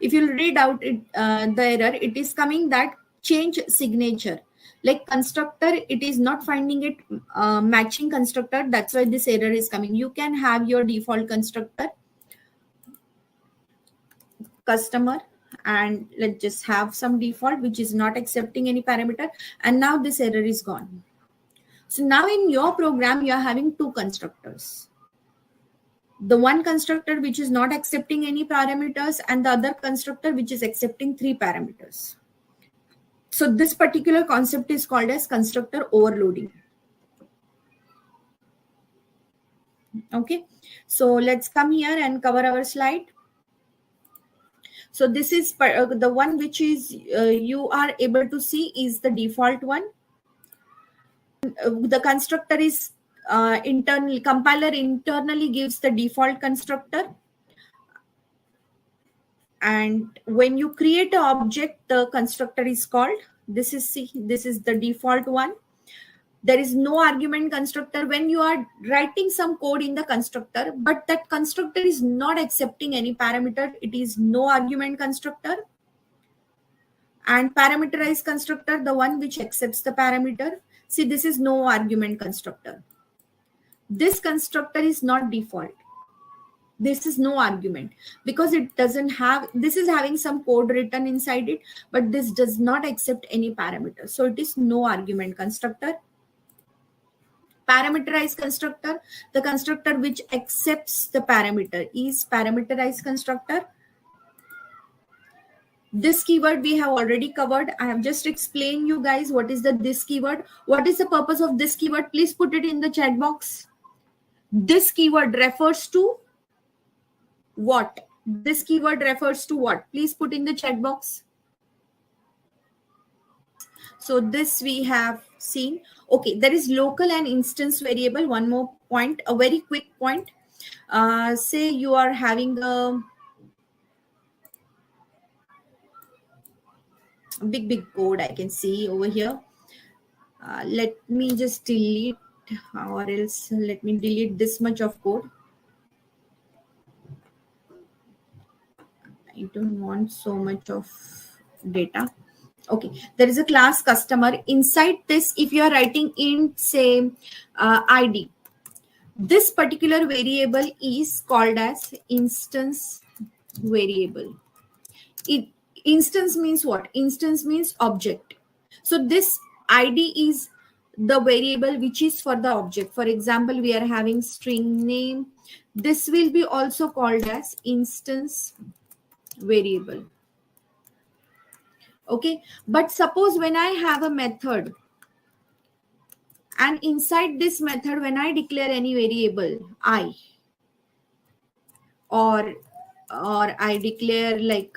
If you read out it, the error, it is coming that change signature. Like constructor, it is not finding it matching constructor. That's why this error is coming. You can have your default constructor customer, and let's just have some default which is not accepting any parameter. And now this error is gone. So now in your program, you are having 2 constructors. The one constructor which is not accepting any parameters, and the other constructor which is accepting 3 parameters. So this particular concept is called as constructor overloading. Okay, so let's come here and cover our slide. So this is the one which is you are able to see is the default one. The constructor is compiler internally gives the default constructor, and when you create an object, the constructor is called. This is the default one. There is no argument constructor when you are writing some code in the constructor, but that constructor is not accepting any parameter. It is no argument constructor. And parameterized constructor, the one which accepts the parameter. See, this is no argument constructor. This constructor is not default. This is no argument because it doesn't have, this is having some code written inside it, but this does not accept any parameter. So it is no argument constructor. Parameterized constructor, the constructor which accepts the parameter is parameterized constructor. This keyword we have already covered. I have just explained you guys what is the this keyword. What is the purpose of this keyword? Please put it in the chat box. This keyword refers to what? This keyword refers to what? Please put in the chat box. So this we have seen. Okay, there is local and instance variable. One more point, a very quick point. Say you are having a big code I can see over here. Let me just delete, or else let me delete this much of code. I don't want so much of data. Okay, there is a class customer. Inside this, if you are writing in, say, ID, this particular variable is called as instance variable. Instance means what? Instance means object. So this ID is the variable which is for the object. For example, we are having string name. This will be also called as instance variable. Okay, but suppose when I have a method, and inside this method, when I declare any variable I, or I declare like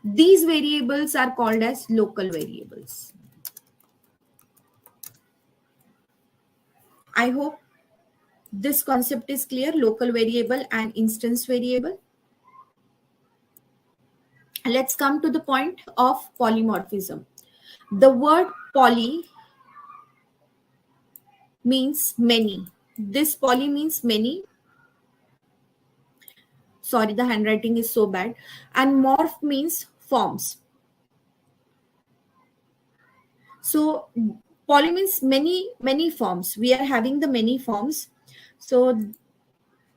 these variables are called as local variables. I hope this concept is clear, local variable and instance variable. Let's come to the point of polymorphism. The word poly means many. This poly means many. Sorry, the handwriting is so bad. And morph means forms. So poly means many forms. We are having the many forms. So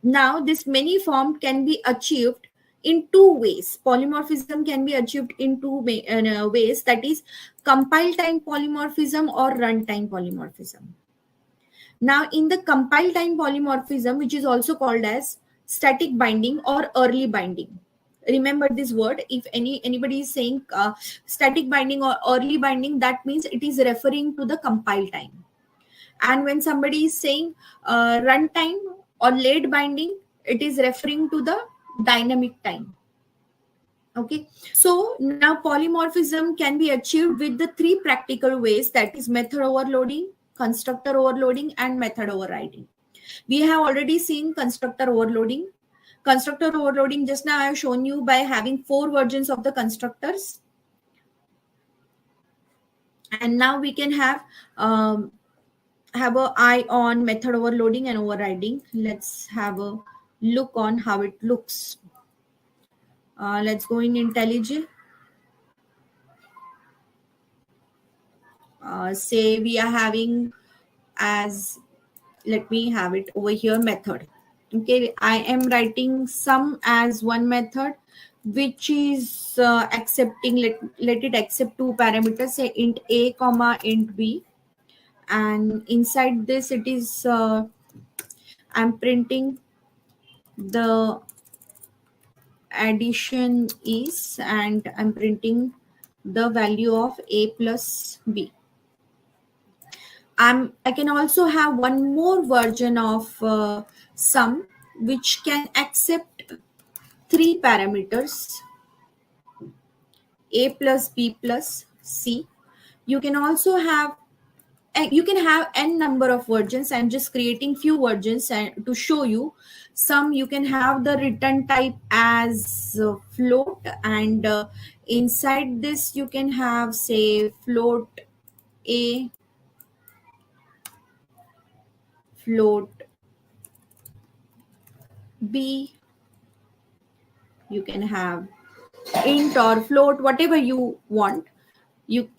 now this many form can be achieved in 2 ways. Polymorphism can be achieved in 2 ways, that is compile time polymorphism or runtime polymorphism. Now in the compile time polymorphism, which is also called as static binding or early binding. Remember this word. If anybody is saying static binding or early binding, that means it is referring to the compile time. And when somebody is saying runtime or late binding, it is referring to the dynamic time. Okay, so now polymorphism can be achieved with the three practical ways, that is method overloading, constructor overloading, and method overriding. We have already seen constructor overloading. Constructor overloading, just now I have shown you by having 4 versions of the constructors. And now we can have an eye on method overloading and overriding. Let's have a look on how it looks. Let's go in IntelliJ. Say we are having as, let me have it over here, method. Okay, I am writing sum as one method, which is accepting, let it accept 2 parameters, say int a comma int b, and inside this it is I'm printing the addition is, and I'm printing the value of a plus b. I can also have one more version of sum, which can accept 3 parameters, a plus b plus c. You can also have, you can have n number of versions. I'm just creating few versions and to show you. Some you can have the return type as float, and inside this you can have, say, float a, float b, you can have int or float, whatever you want.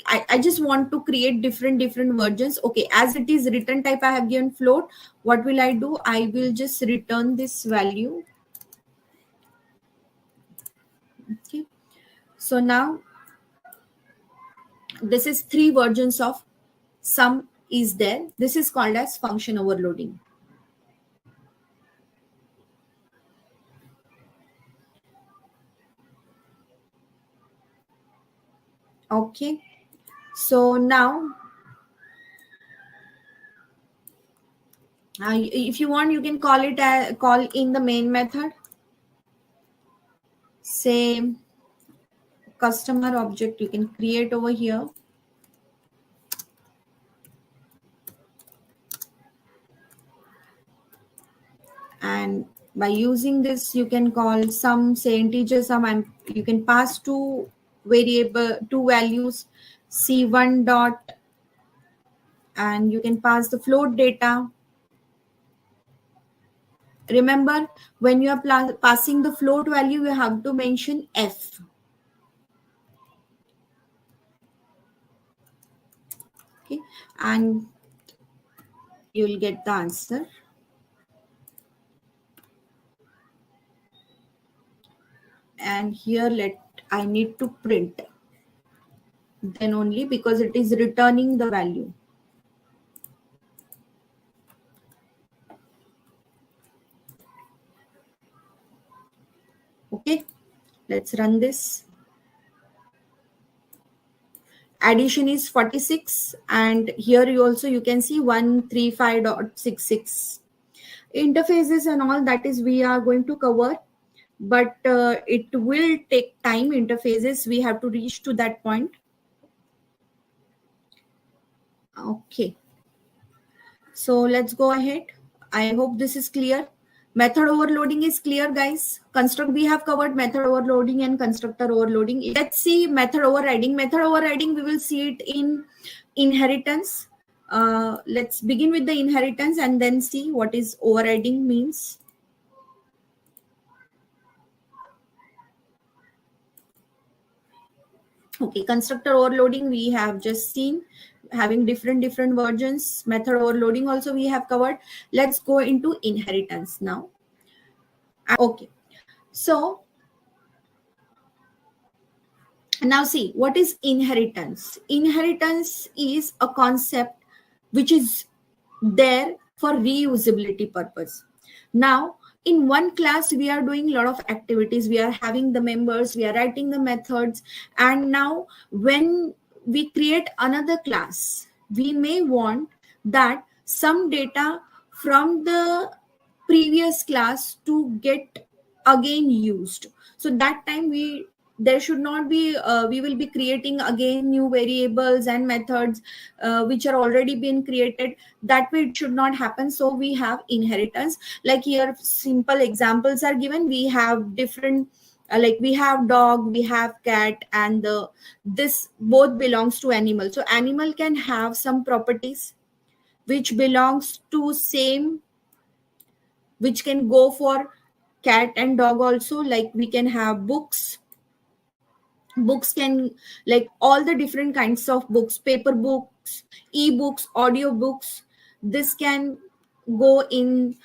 I just want to create different versions. Okay, as it is return type, I have given float. What will I do? I will just return this value. Okay, so now this is 3 versions of sum is there. This is called as function overloading. Okay, so now if you want, you can call it call in the main method, say customer object, you can create over here. And by using this, you can call some, say integer sum, and you can pass 2 values, c1 dot, and you can pass the float data. Remember, when you are passing the float value, you have to mention f. Okay, and you will get the answer. And here I need to print, then only, because it is returning the value. Okay, let's run this. Addition is 46, and here you can see 135.66. Interfaces and all that is we are going to cover, but it will take time. Interfaces, we have to reach to that point. Okay, so let's go ahead. I hope this is clear. Method overloading is clear, guys. Construct, we have covered method overloading and constructor overloading. Let's see method overriding. Method overriding, we will see it in inheritance. Let's begin with the inheritance and then see what is overriding means. Okay, constructor overloading we have just seen, having different versions. Method overloading also we have covered. Let's go into inheritance now. Okay, so now see, what is inheritance? Inheritance is a concept which is there for reusability purpose. Now in one class we are doing a lot of activities, we are having the members, we are writing the methods, and now when we create another class, we may want that some data from the previous class to get again used. So that time there should not be we will be creating again new variables and methods which are already been created. That way it should not happen. So we have inheritance. Like here simple examples are given. We have different like we have dog, we have cat, and this both belongs to animal. So animal can have some properties which belongs to same, which can go for cat and dog also. Like we can have books can, like all the different kinds of books, paper books, e-books, audio books, this can go in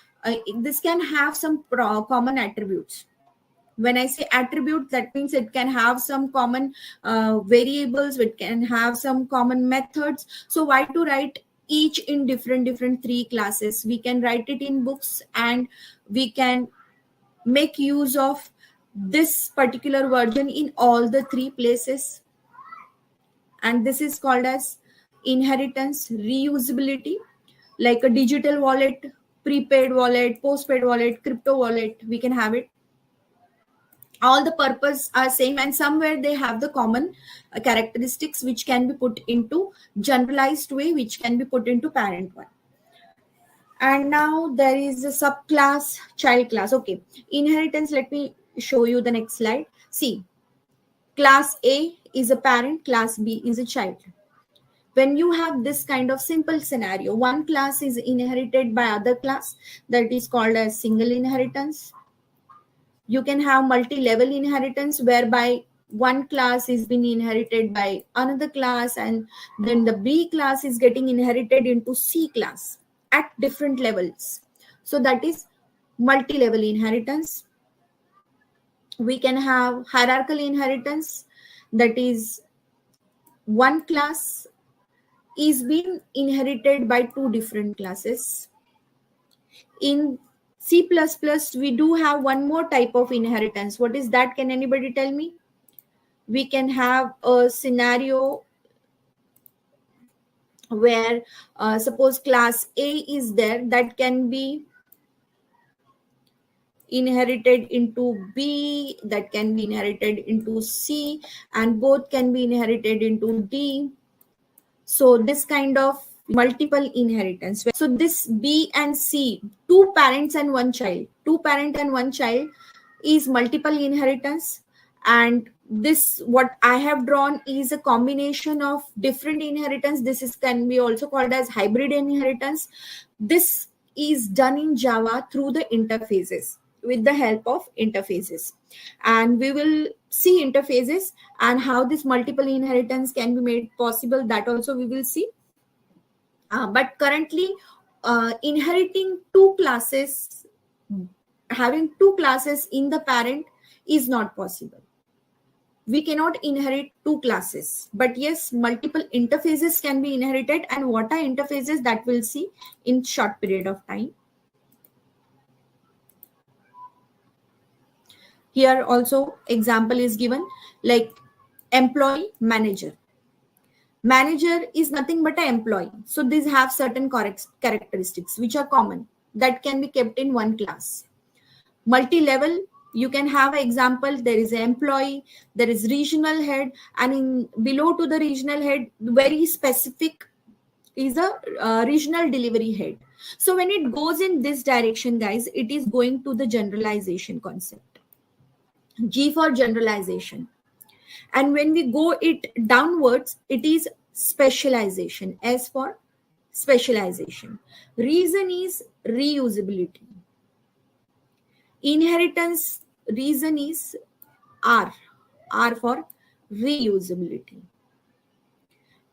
this can have some common attributes. When I say attribute, that means it can have some common variables, it can have some common methods. So why to write each in different three classes? We can write it in books, and we can make use of this particular version in all the three places. And this is called as inheritance reusability. Like a digital wallet, prepaid wallet, postpaid wallet, crypto wallet, we can have it. All the purpose are same, and somewhere they have the common characteristics which can be put into generalized way, which can be put into parent one. And now there is a subclass child class. Okay, inheritance, let me show you the next slide. See, class A is a parent, class B is a child. When you have this kind of simple scenario, one class is inherited by other class, that is called as single inheritance. You can have multi-level inheritance, whereby one class is being inherited by another class, and then the B class is getting inherited into C class at different levels. So that is multi-level inheritance. We can have hierarchical inheritance, that is one class is being inherited by two different classes. In C++, we do have one more type of inheritance. What is that? Can anybody tell me? We can have a scenario where suppose class A is there, that can be inherited into B, that can be inherited into C, and both can be inherited into D. So this kind of multiple inheritance. So this B and C, two parents and one child, is multiple inheritance. And this, what I have drawn, is a combination of different inheritance. This is can be also called as hybrid inheritance. This is done in Java through the interfaces, with the help of interfaces. And we will see interfaces and how this multiple inheritance can be made possible. That also we will see. But currently, inheriting two classes, having two classes in the parent is not possible. We cannot inherit two classes, but yes, multiple interfaces can be inherited. And what are interfaces, that we'll see in short period of time. Here also example is given, like employee manager. Manager is nothing but an employee. So these have certain characteristics which are common, that can be kept in one class. Multi-level, you can have an example. There is an employee, there is regional head, and in below to the regional head, very specific is a regional delivery head. So when it goes in this direction, guys, it is going to the generalization concept. G for generalization. And when we go it downwards, it is specialization. S for specialization. Reason is reusability. Inheritance reason is R. R for reusability.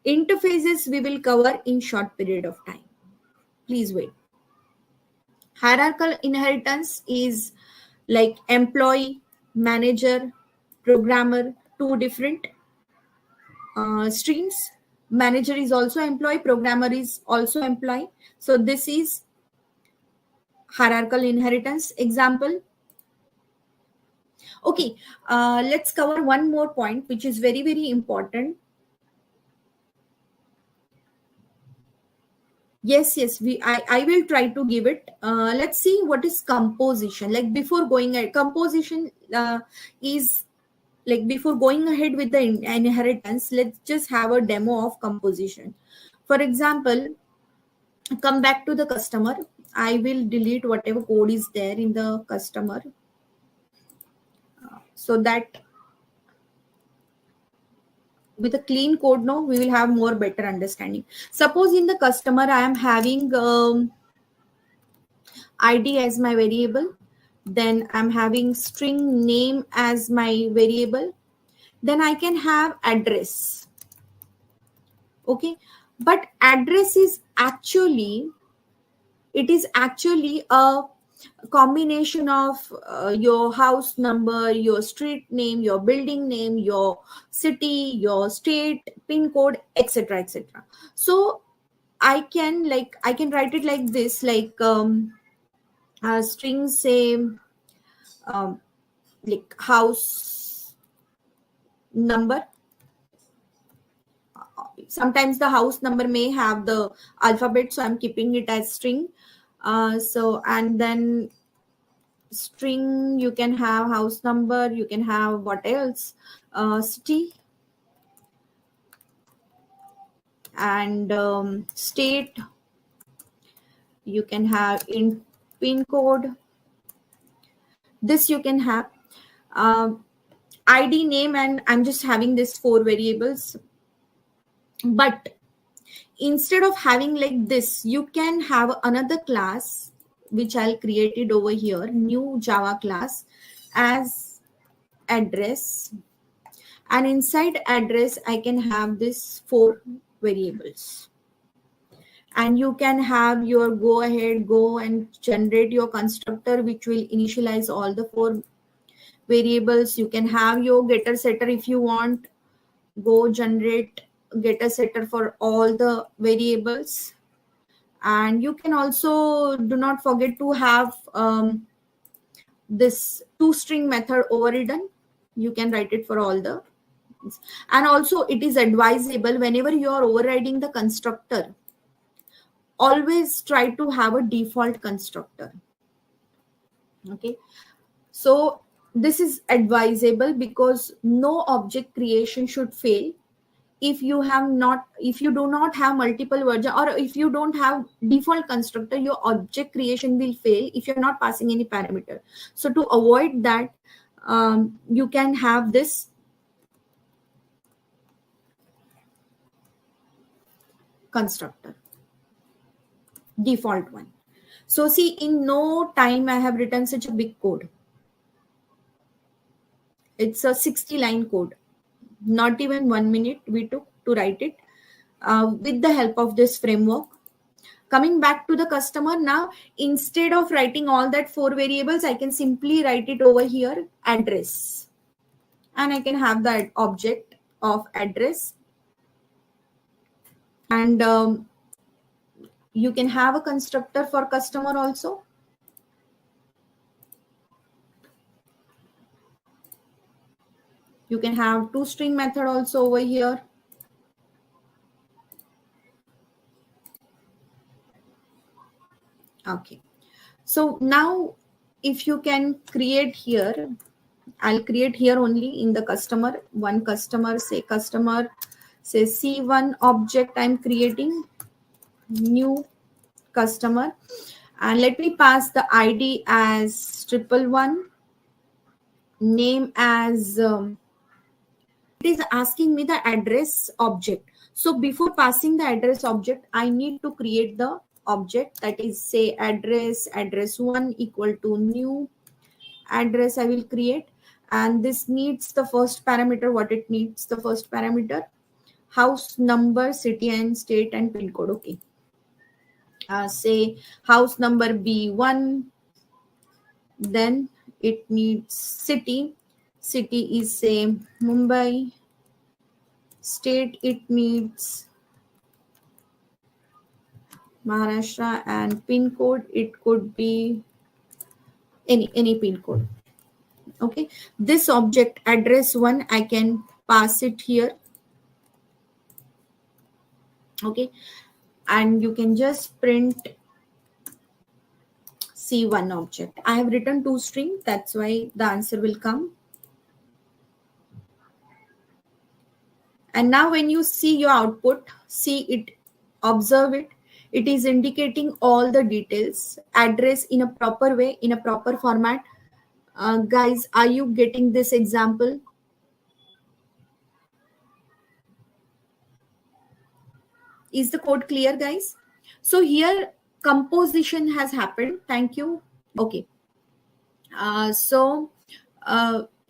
Interfaces we will cover in short period of time. Please wait. Hierarchical inheritance is like employee, manager, programmer, two different streams. Manager is also employee, programmer is also employee. So this is hierarchical inheritance example. Okay, let's cover one more point, which is very, very important. Yes, I will try to give it. Let's see what is composition. Like before going at composition is like before going ahead with the inheritance, let's just have a demo of composition. For example, come back to the customer. I will delete whatever code is there in the customer so that with a clean code now we will have more better understanding. Suppose in the customer I am having id as my variable, then I'm having string name as my variable, then I can have address. Okay, but address is actually, it is actually a combination of your house number, your street name, your building name, your city, your state, pin code, etc., etc. So I can write it like this, like string say um, like house number. Sometimes the house number may have the alphabet, so I'm keeping it as string. So and then string, you can have house number, you can have what else, city, and state, you can have in pin code, this you can have id, name, and I'm just having this 4 variables. But instead of having like this, you can have another class which I'll create it over here, new Java class as address, and inside address I can have this 4 variables, and you can have your go ahead, go and generate your constructor which will initialize all the 4 variables. You can have your getter setter if you want, go generate getter setter for all the variables. And you can also do not forget to have this toString method overridden. You can write it for all the, and also it is advisable whenever you are overriding the constructor, always try to have a default constructor. Okay, so this is advisable because no object creation should fail if you have not, if you do not have multiple version, or if you don't have default constructor, your object creation will fail if you're not passing any parameter. So to avoid that, you can have this constructor, default one. So see, in no time I have written such a big code. It's a 60-line code. Not even 1 minute we took to write it with the help of this framework. Coming back to the customer now, instead of writing all that 4 variables, I can simply write it over here, address. And I can have that object of address. And you can have a constructor for customer also. You can have toString method also over here. Okay. So now if you can create here, I'll create here only in the customer, one customer, say C1 object I'm creating, new customer, and let me pass the ID as 111, name as, it is asking me the address object. So before passing the address object, I need to create the object, that is say address1 equal to new address I will create. And this needs the first parameter, what it needs, the first parameter, house number, city and state and pin code. Okay, say house number B1, then it needs city is say Mumbai, state it needs Maharashtra, and pin code, it could be any pin code. Okay, this object address 1, I can pass it here. Okay, and you can just print C1 object. I have written toString, that's why the answer will come. And now when you see your output, see it, observe it, it is indicating all the details, address in a proper way, in a proper format. Guys, are you getting this example? Is the code clear, guys? So here composition has happened. Thank you. Okay. So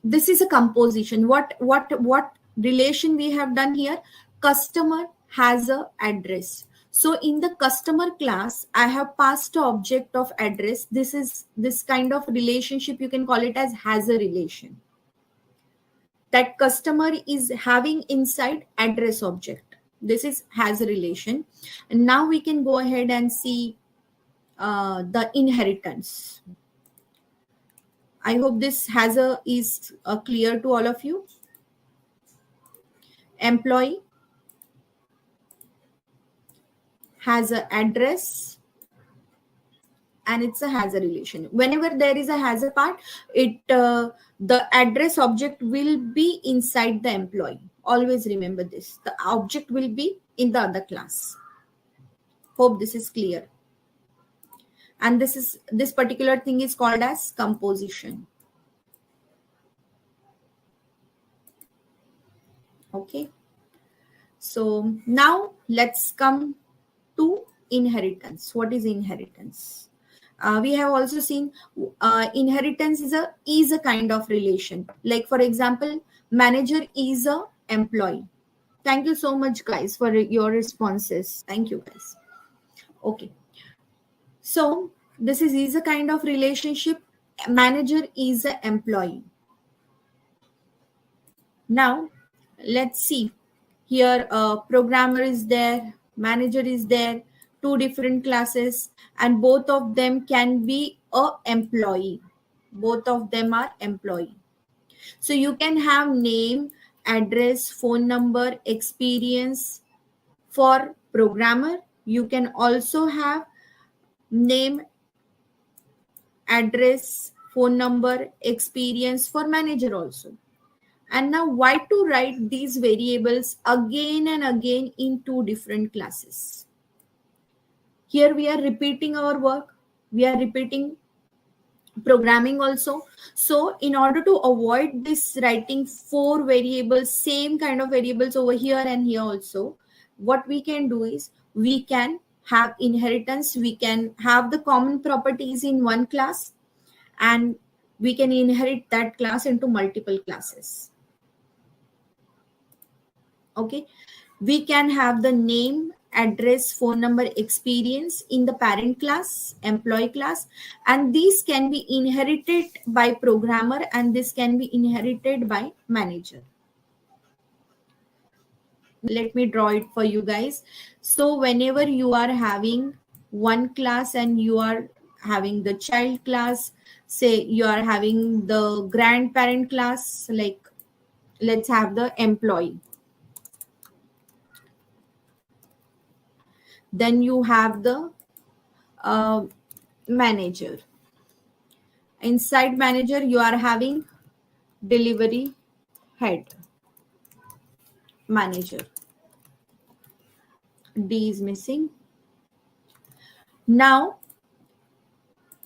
this is a composition. What relation we have done here? Customer has a address. So in the customer class, I have passed an object of address. This is this kind of relationship. You can call it as has a relation. That customer is having inside address object. This is has a relation. And now we can go ahead and see the inheritance. I hope this has a is clear to all of you. Employee has an address and it's a has a relation. Whenever there is a has a part, it the address object will be inside the employee. Always remember this. The object will be in the other class. Hope this is clear. And this particular thing is called as composition. Okay. So now let's come to inheritance. What is inheritance? We have also seen inheritance is a kind of relation. Like for example, manager is a employee. Thank you so much, guys, for your responses. Thank you, guys. Okay. So this is a kind of relationship. Manager is an employee. Now let's see. Here programmer is there, manager is there, two different classes, and both of them can be a employee. Both of them are employee. So you can have name, address, phone number, experience for programmer. You can also have name, address, phone number, experience for manager also. And now why to write these variables again and again in two different classes? Here we are repeating our work. We are repeating programming also. So in order to avoid this writing four variables, same kind of variables over here and here also, what we can do is we can have inheritance. We can have the common properties in one class and we can inherit that class into multiple classes. Okay, we can have the name, address, phone number, experience in the parent class, employee class, and these can be inherited by programmer and this can be inherited by manager. Let me draw it for you guys. So whenever you are having one class and you are having the child class, say you are having the grandparent class, like let's have the employee. Then you have the manager. Inside manager, you are having delivery head, manager. D is missing. Now,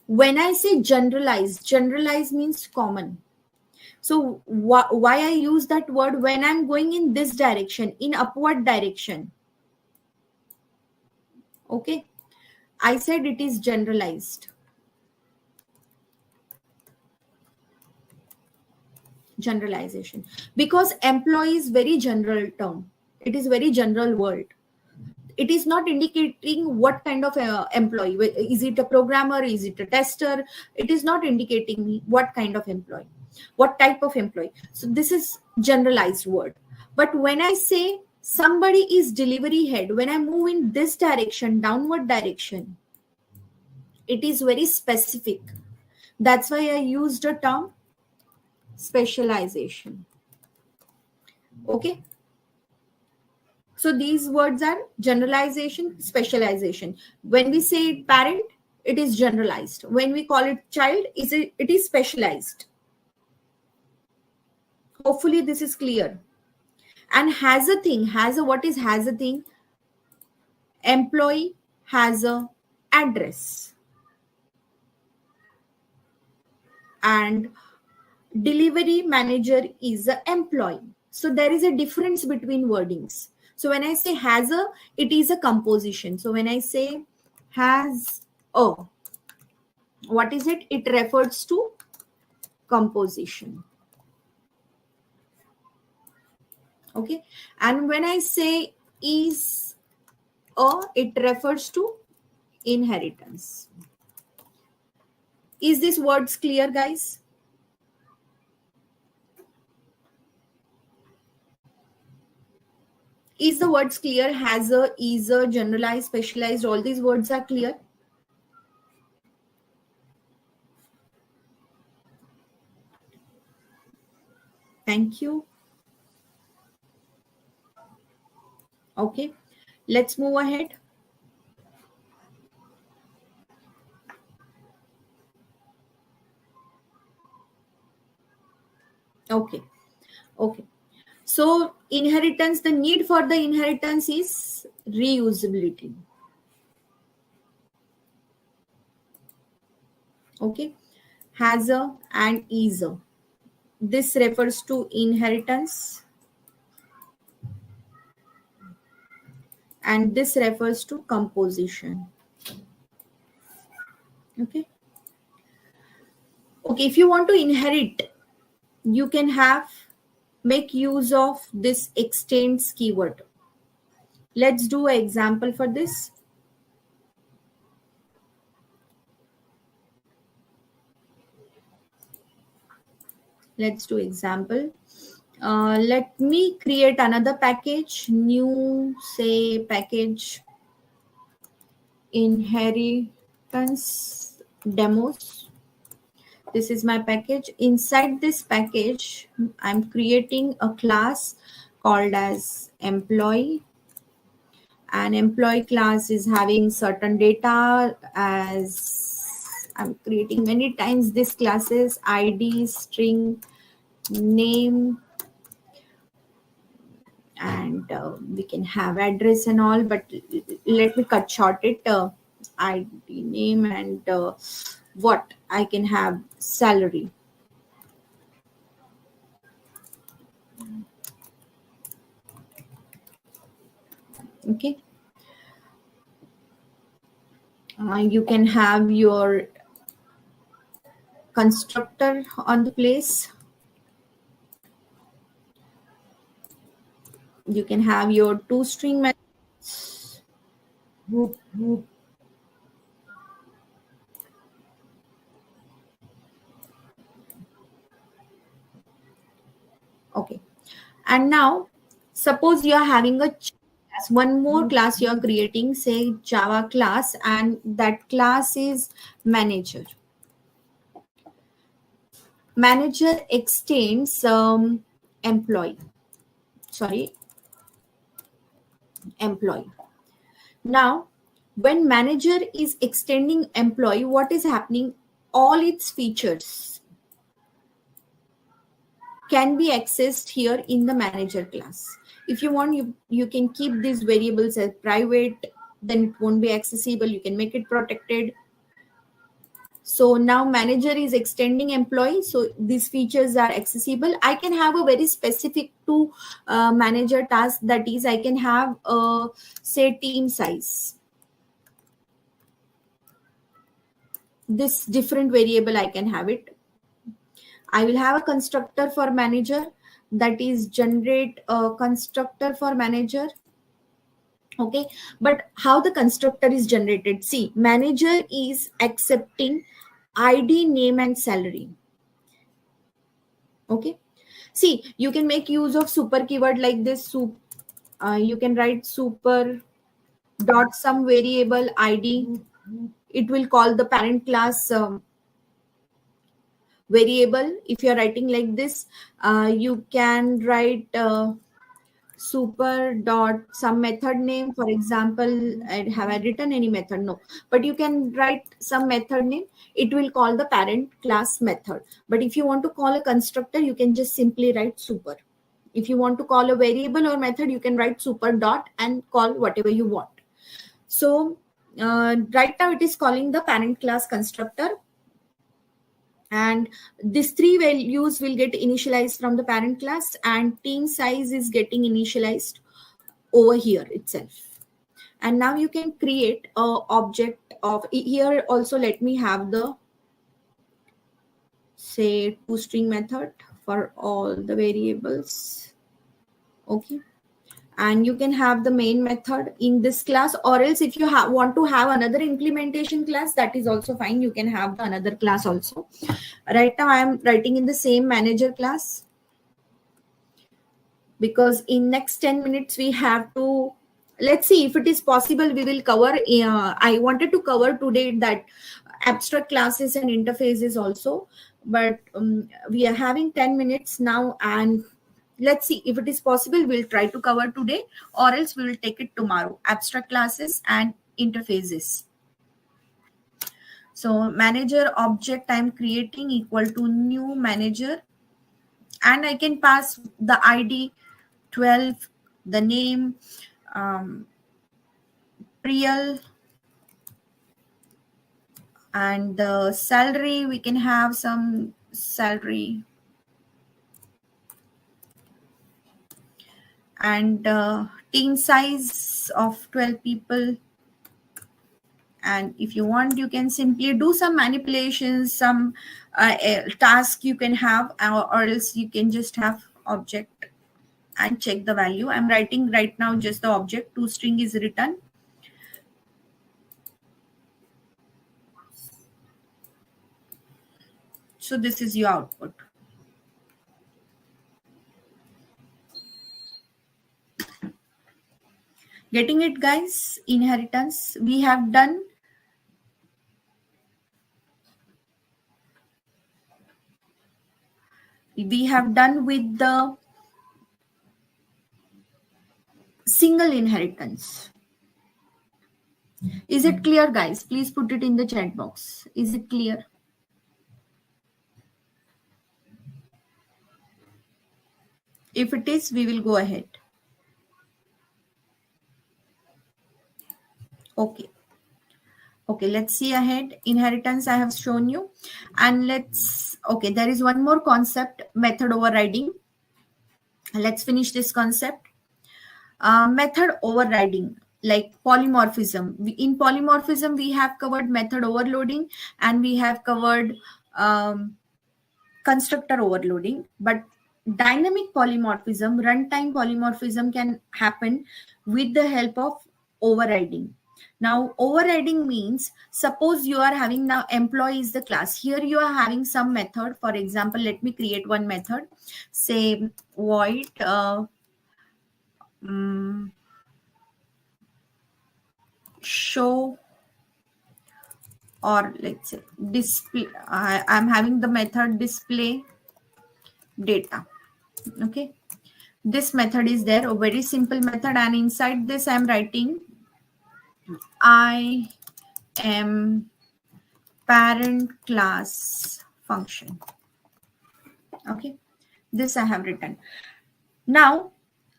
when I say generalize, generalize means common. So why I use that word? When I'm going in this direction, in upward direction. Okay, I said it is generalized. Generalization, because employee is very general term. It is very general word. It is not indicating what kind of employee. Is it a programmer? Is it a tester? It is not indicating what kind of employee, what type of employee. So this is generalized word. But when I say Somebody is delivery head. When I move in this direction, downward direction, it is very specific. That's why I used a term specialization. Okay. So these words are generalization, specialization. When we say parent, it is generalized. When we call it child, it is specialized. Hopefully this is clear. And has a thing, what is has a thing? Employee has a address. And delivery manager is an employee. So there is a difference between wordings. So when I say has a, it is a composition. So when I say has a, what is it? It refers to composition. Okay. And when I say is a, it refers to inheritance. Is this words clear, guys? Is the words clear? Has a, is a, generalized, specialized, all these words are clear? Thank you. Okay, let's move ahead. Okay. So inheritance, the need for the inheritance is reusability. Okay. Has a and is a. This refers to inheritance. And this refers to composition. Okay. Okay, if you want to inherit, you can make use of this extends keyword. Let's do an example for this. Let's do example. Let me create another package, new, say package inheritance demos. This is my package. Inside this package, I'm creating a class called as employee. And employee class is having certain data, as I'm creating many times this classes, ID, string, name, and we can have address and all, but let me cut short it. ID, name, and what I can have salary. Okay. You can have your constructor on the place. You can have your toString methods. Okay. And now, suppose you are having a class, one more class you are creating, say Java class, and that class is manager. Manager extends employee. Now, when manager is extending employee, what is happening? All its features can be accessed here in the manager class. If you want, you can keep these variables as private, then it won't be accessible. You can make it protected. So now manager is extending employee. So these features are accessible. I can have a very specific to manager task. That is, I can have say team size. This different variable I can have it. I will have a constructor for manager, that is generate a constructor for manager. Okay, but how the constructor is generated? See, manager is accepting ID, name, and salary. Okay, see, you can make use of super keyword like this, You can write super dot some variable ID. It will call the parent class variable. If you're writing like this, you can write super dot some method name. For example, have I written any method? No, but you can write some method name. It will call the parent class method. But if you want to call a constructor, you can just simply write super. If you want to call a variable or method, you can write super dot and call whatever you want. So right now it is calling the parent class constructor, and these three values will get initialized from the parent class, and team size is getting initialized over here itself. And now you can create a object of here also. Let me have the say toString method for all the variables. Okay, and you can have the main method in this class, or else if you want to have another implementation class, that is also fine. You can have the another class also. Right now I am writing in the same manager class, because in next 10 minutes we have to, let's see if it is possible, we will cover I wanted to cover today that abstract classes and interfaces also, but we are having 10 minutes now, and let's see if it is possible, we'll try to cover today, or else we will take it tomorrow, abstract classes and interfaces. So manager object I'm creating equal to new manager, and I can pass the ID 12, the name Priyal, and the salary, we can have some salary, and team size of 12 people. And if you want, you can simply do some manipulations, some task you can have, or else you can just have object and check the value. I'm writing right now just the object, toString is written. So this is your output. Getting it, guys? Inheritance we have done. We have done with the single inheritance. Is it clear, guys? Please put it in the chat box. Is it clear? If it is, we will go ahead. Okay. Okay, let's see ahead. Inheritance I have shown you. And okay, there is one more concept, method overriding. Let's finish this concept. Method overriding, like polymorphism. In polymorphism, we have covered method overloading, and we have covered constructor overloading. But dynamic polymorphism, runtime polymorphism can happen with the help of overriding. Now, overriding means, suppose you are having now employee is the class. Here you are having some method. For example, let me create one method. Say void show, or let's say display. I'm having the method display data. Okay, this method is there, a very simple method, and inside this I'm writing I am parent class function. Okay, this I have written. Now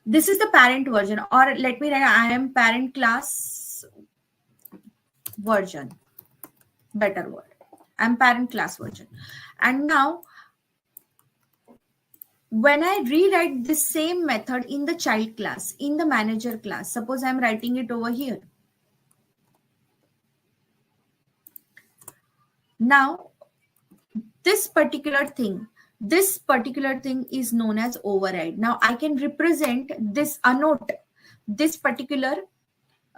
this is the parent version, or let me write I am parent class version, better word. I'm parent class version. And now when I rewrite this same method in the child class, in the manager class, suppose I'm writing it over here. Now, this particular thing is known as override. Now, I can represent this annotate, this particular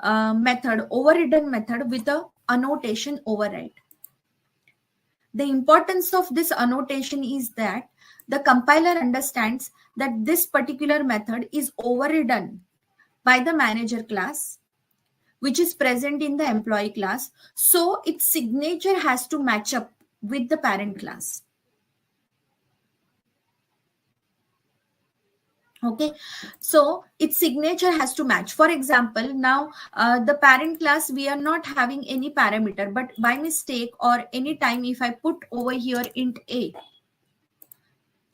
method, overridden method, with a annotation override. The importance of this annotation is that the compiler understands that this particular method is overridden by the manager class, which is present in the employee class. So its signature has to match up with the parent class. Okay, so its signature has to match. For example, now the parent class, we are not having any parameter, but by mistake or any time if I put over here int a,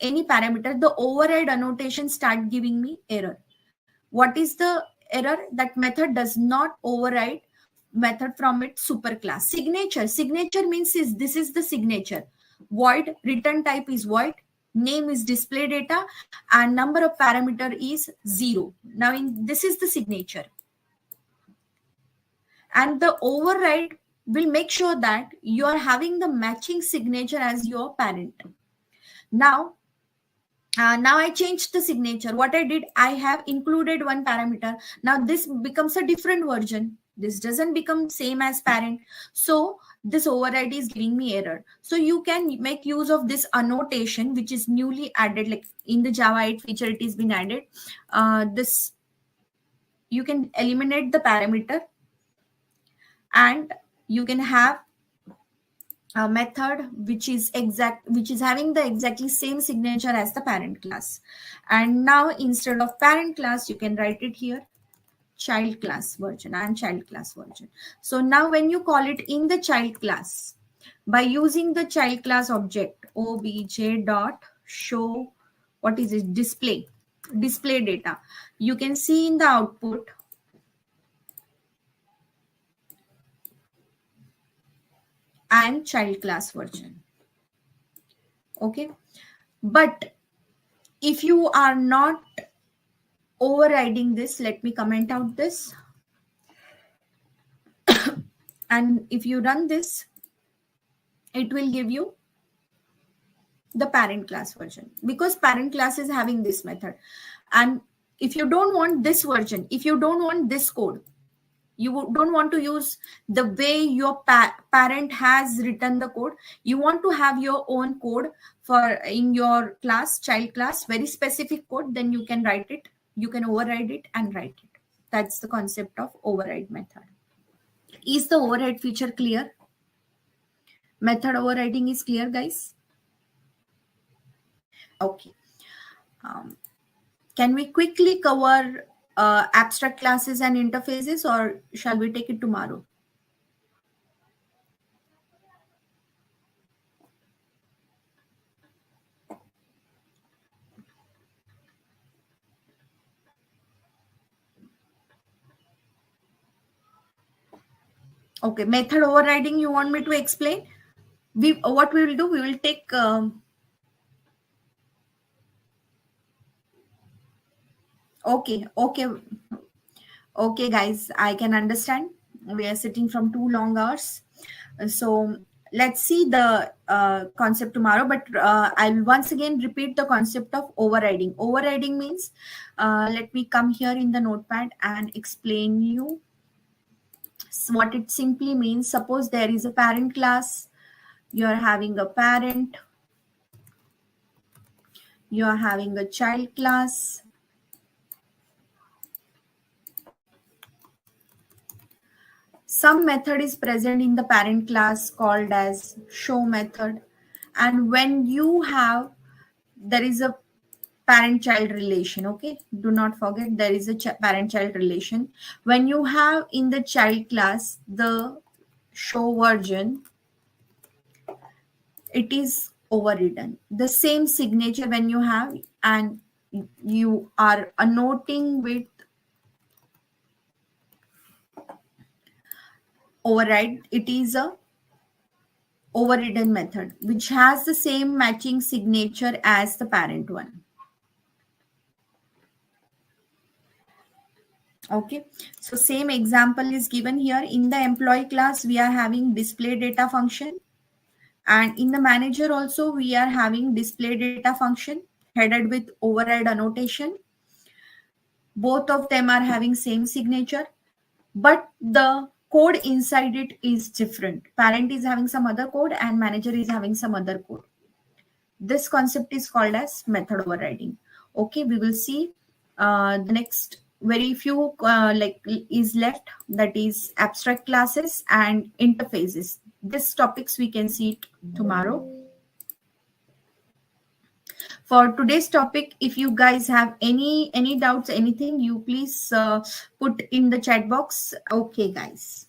any parameter, the override annotation start giving me error. What is the error? That method does not override method from its superclass. Signature means this is the signature. Void, return type is void, name is display data, and number of parameter is 0. Now this is the signature, and the override will make sure that you are having the matching signature as your parent. Now I changed the signature. What I did, I have included one parameter. Now this becomes a different version. This doesn't become same as parent. So this override is giving me error. So you can make use of this annotation, which is newly added, like in the Java 8 feature, it has been added. This, you can eliminate the parameter and you can have a method which is having the exactly same signature as the parent class. And now instead of parent class, you can write it here child class version and child class version. So now when you call it in the child class by using the child class object obj dot show, what is it, display data, you can see in the output and child class version. Okay, but if you are not overriding this, let me comment out this. And if you run this, it will give you the parent class version, because parent class is having this method. And if you don't want this version, if you don't want this code, you don't want to use the way your parent has written the code, you want to have your own code for in your class, child class, very specific code, then you can write it, you can override it and write it. That's the concept of override method. Is the override feature clear? Method overriding is clear, guys? Okay. Can we quickly cover abstract classes and interfaces, or shall we take it tomorrow? Okay, method overriding, you want me to explain? What we will do, we will take okay guys, I can understand we are sitting from 2 long hours, so let's see the concept tomorrow. But I'll once again repeat the concept of overriding. Overriding means, let me come here in the notepad and explain you what it simply means. Suppose there is a parent class, you are having a parent, you are having a child class, some method is present in the parent class called as show method. And when you have, there is a parent child relation. Okay, do not forget there is a parent child relation. When you have in the child class the show version, it is overridden. The same signature when you have, and you are annotating with override, it is a overridden method which has the same matching signature as the parent one. Okay, so same example is given here. In the employee class, we are having display data function, and in the manager also we are having display data function headed with override annotation. Both of them are having same signature, but the code inside it is different. Parent is having some other code and manager is having some other code. This concept is called as method overriding. Okay, we will see the next very few is left, that is abstract classes and interfaces. These topics we can see it tomorrow. For today's topic, if you guys have any doubts, anything, you please put in the chat box. Okay guys,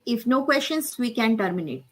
if no questions, we can terminate.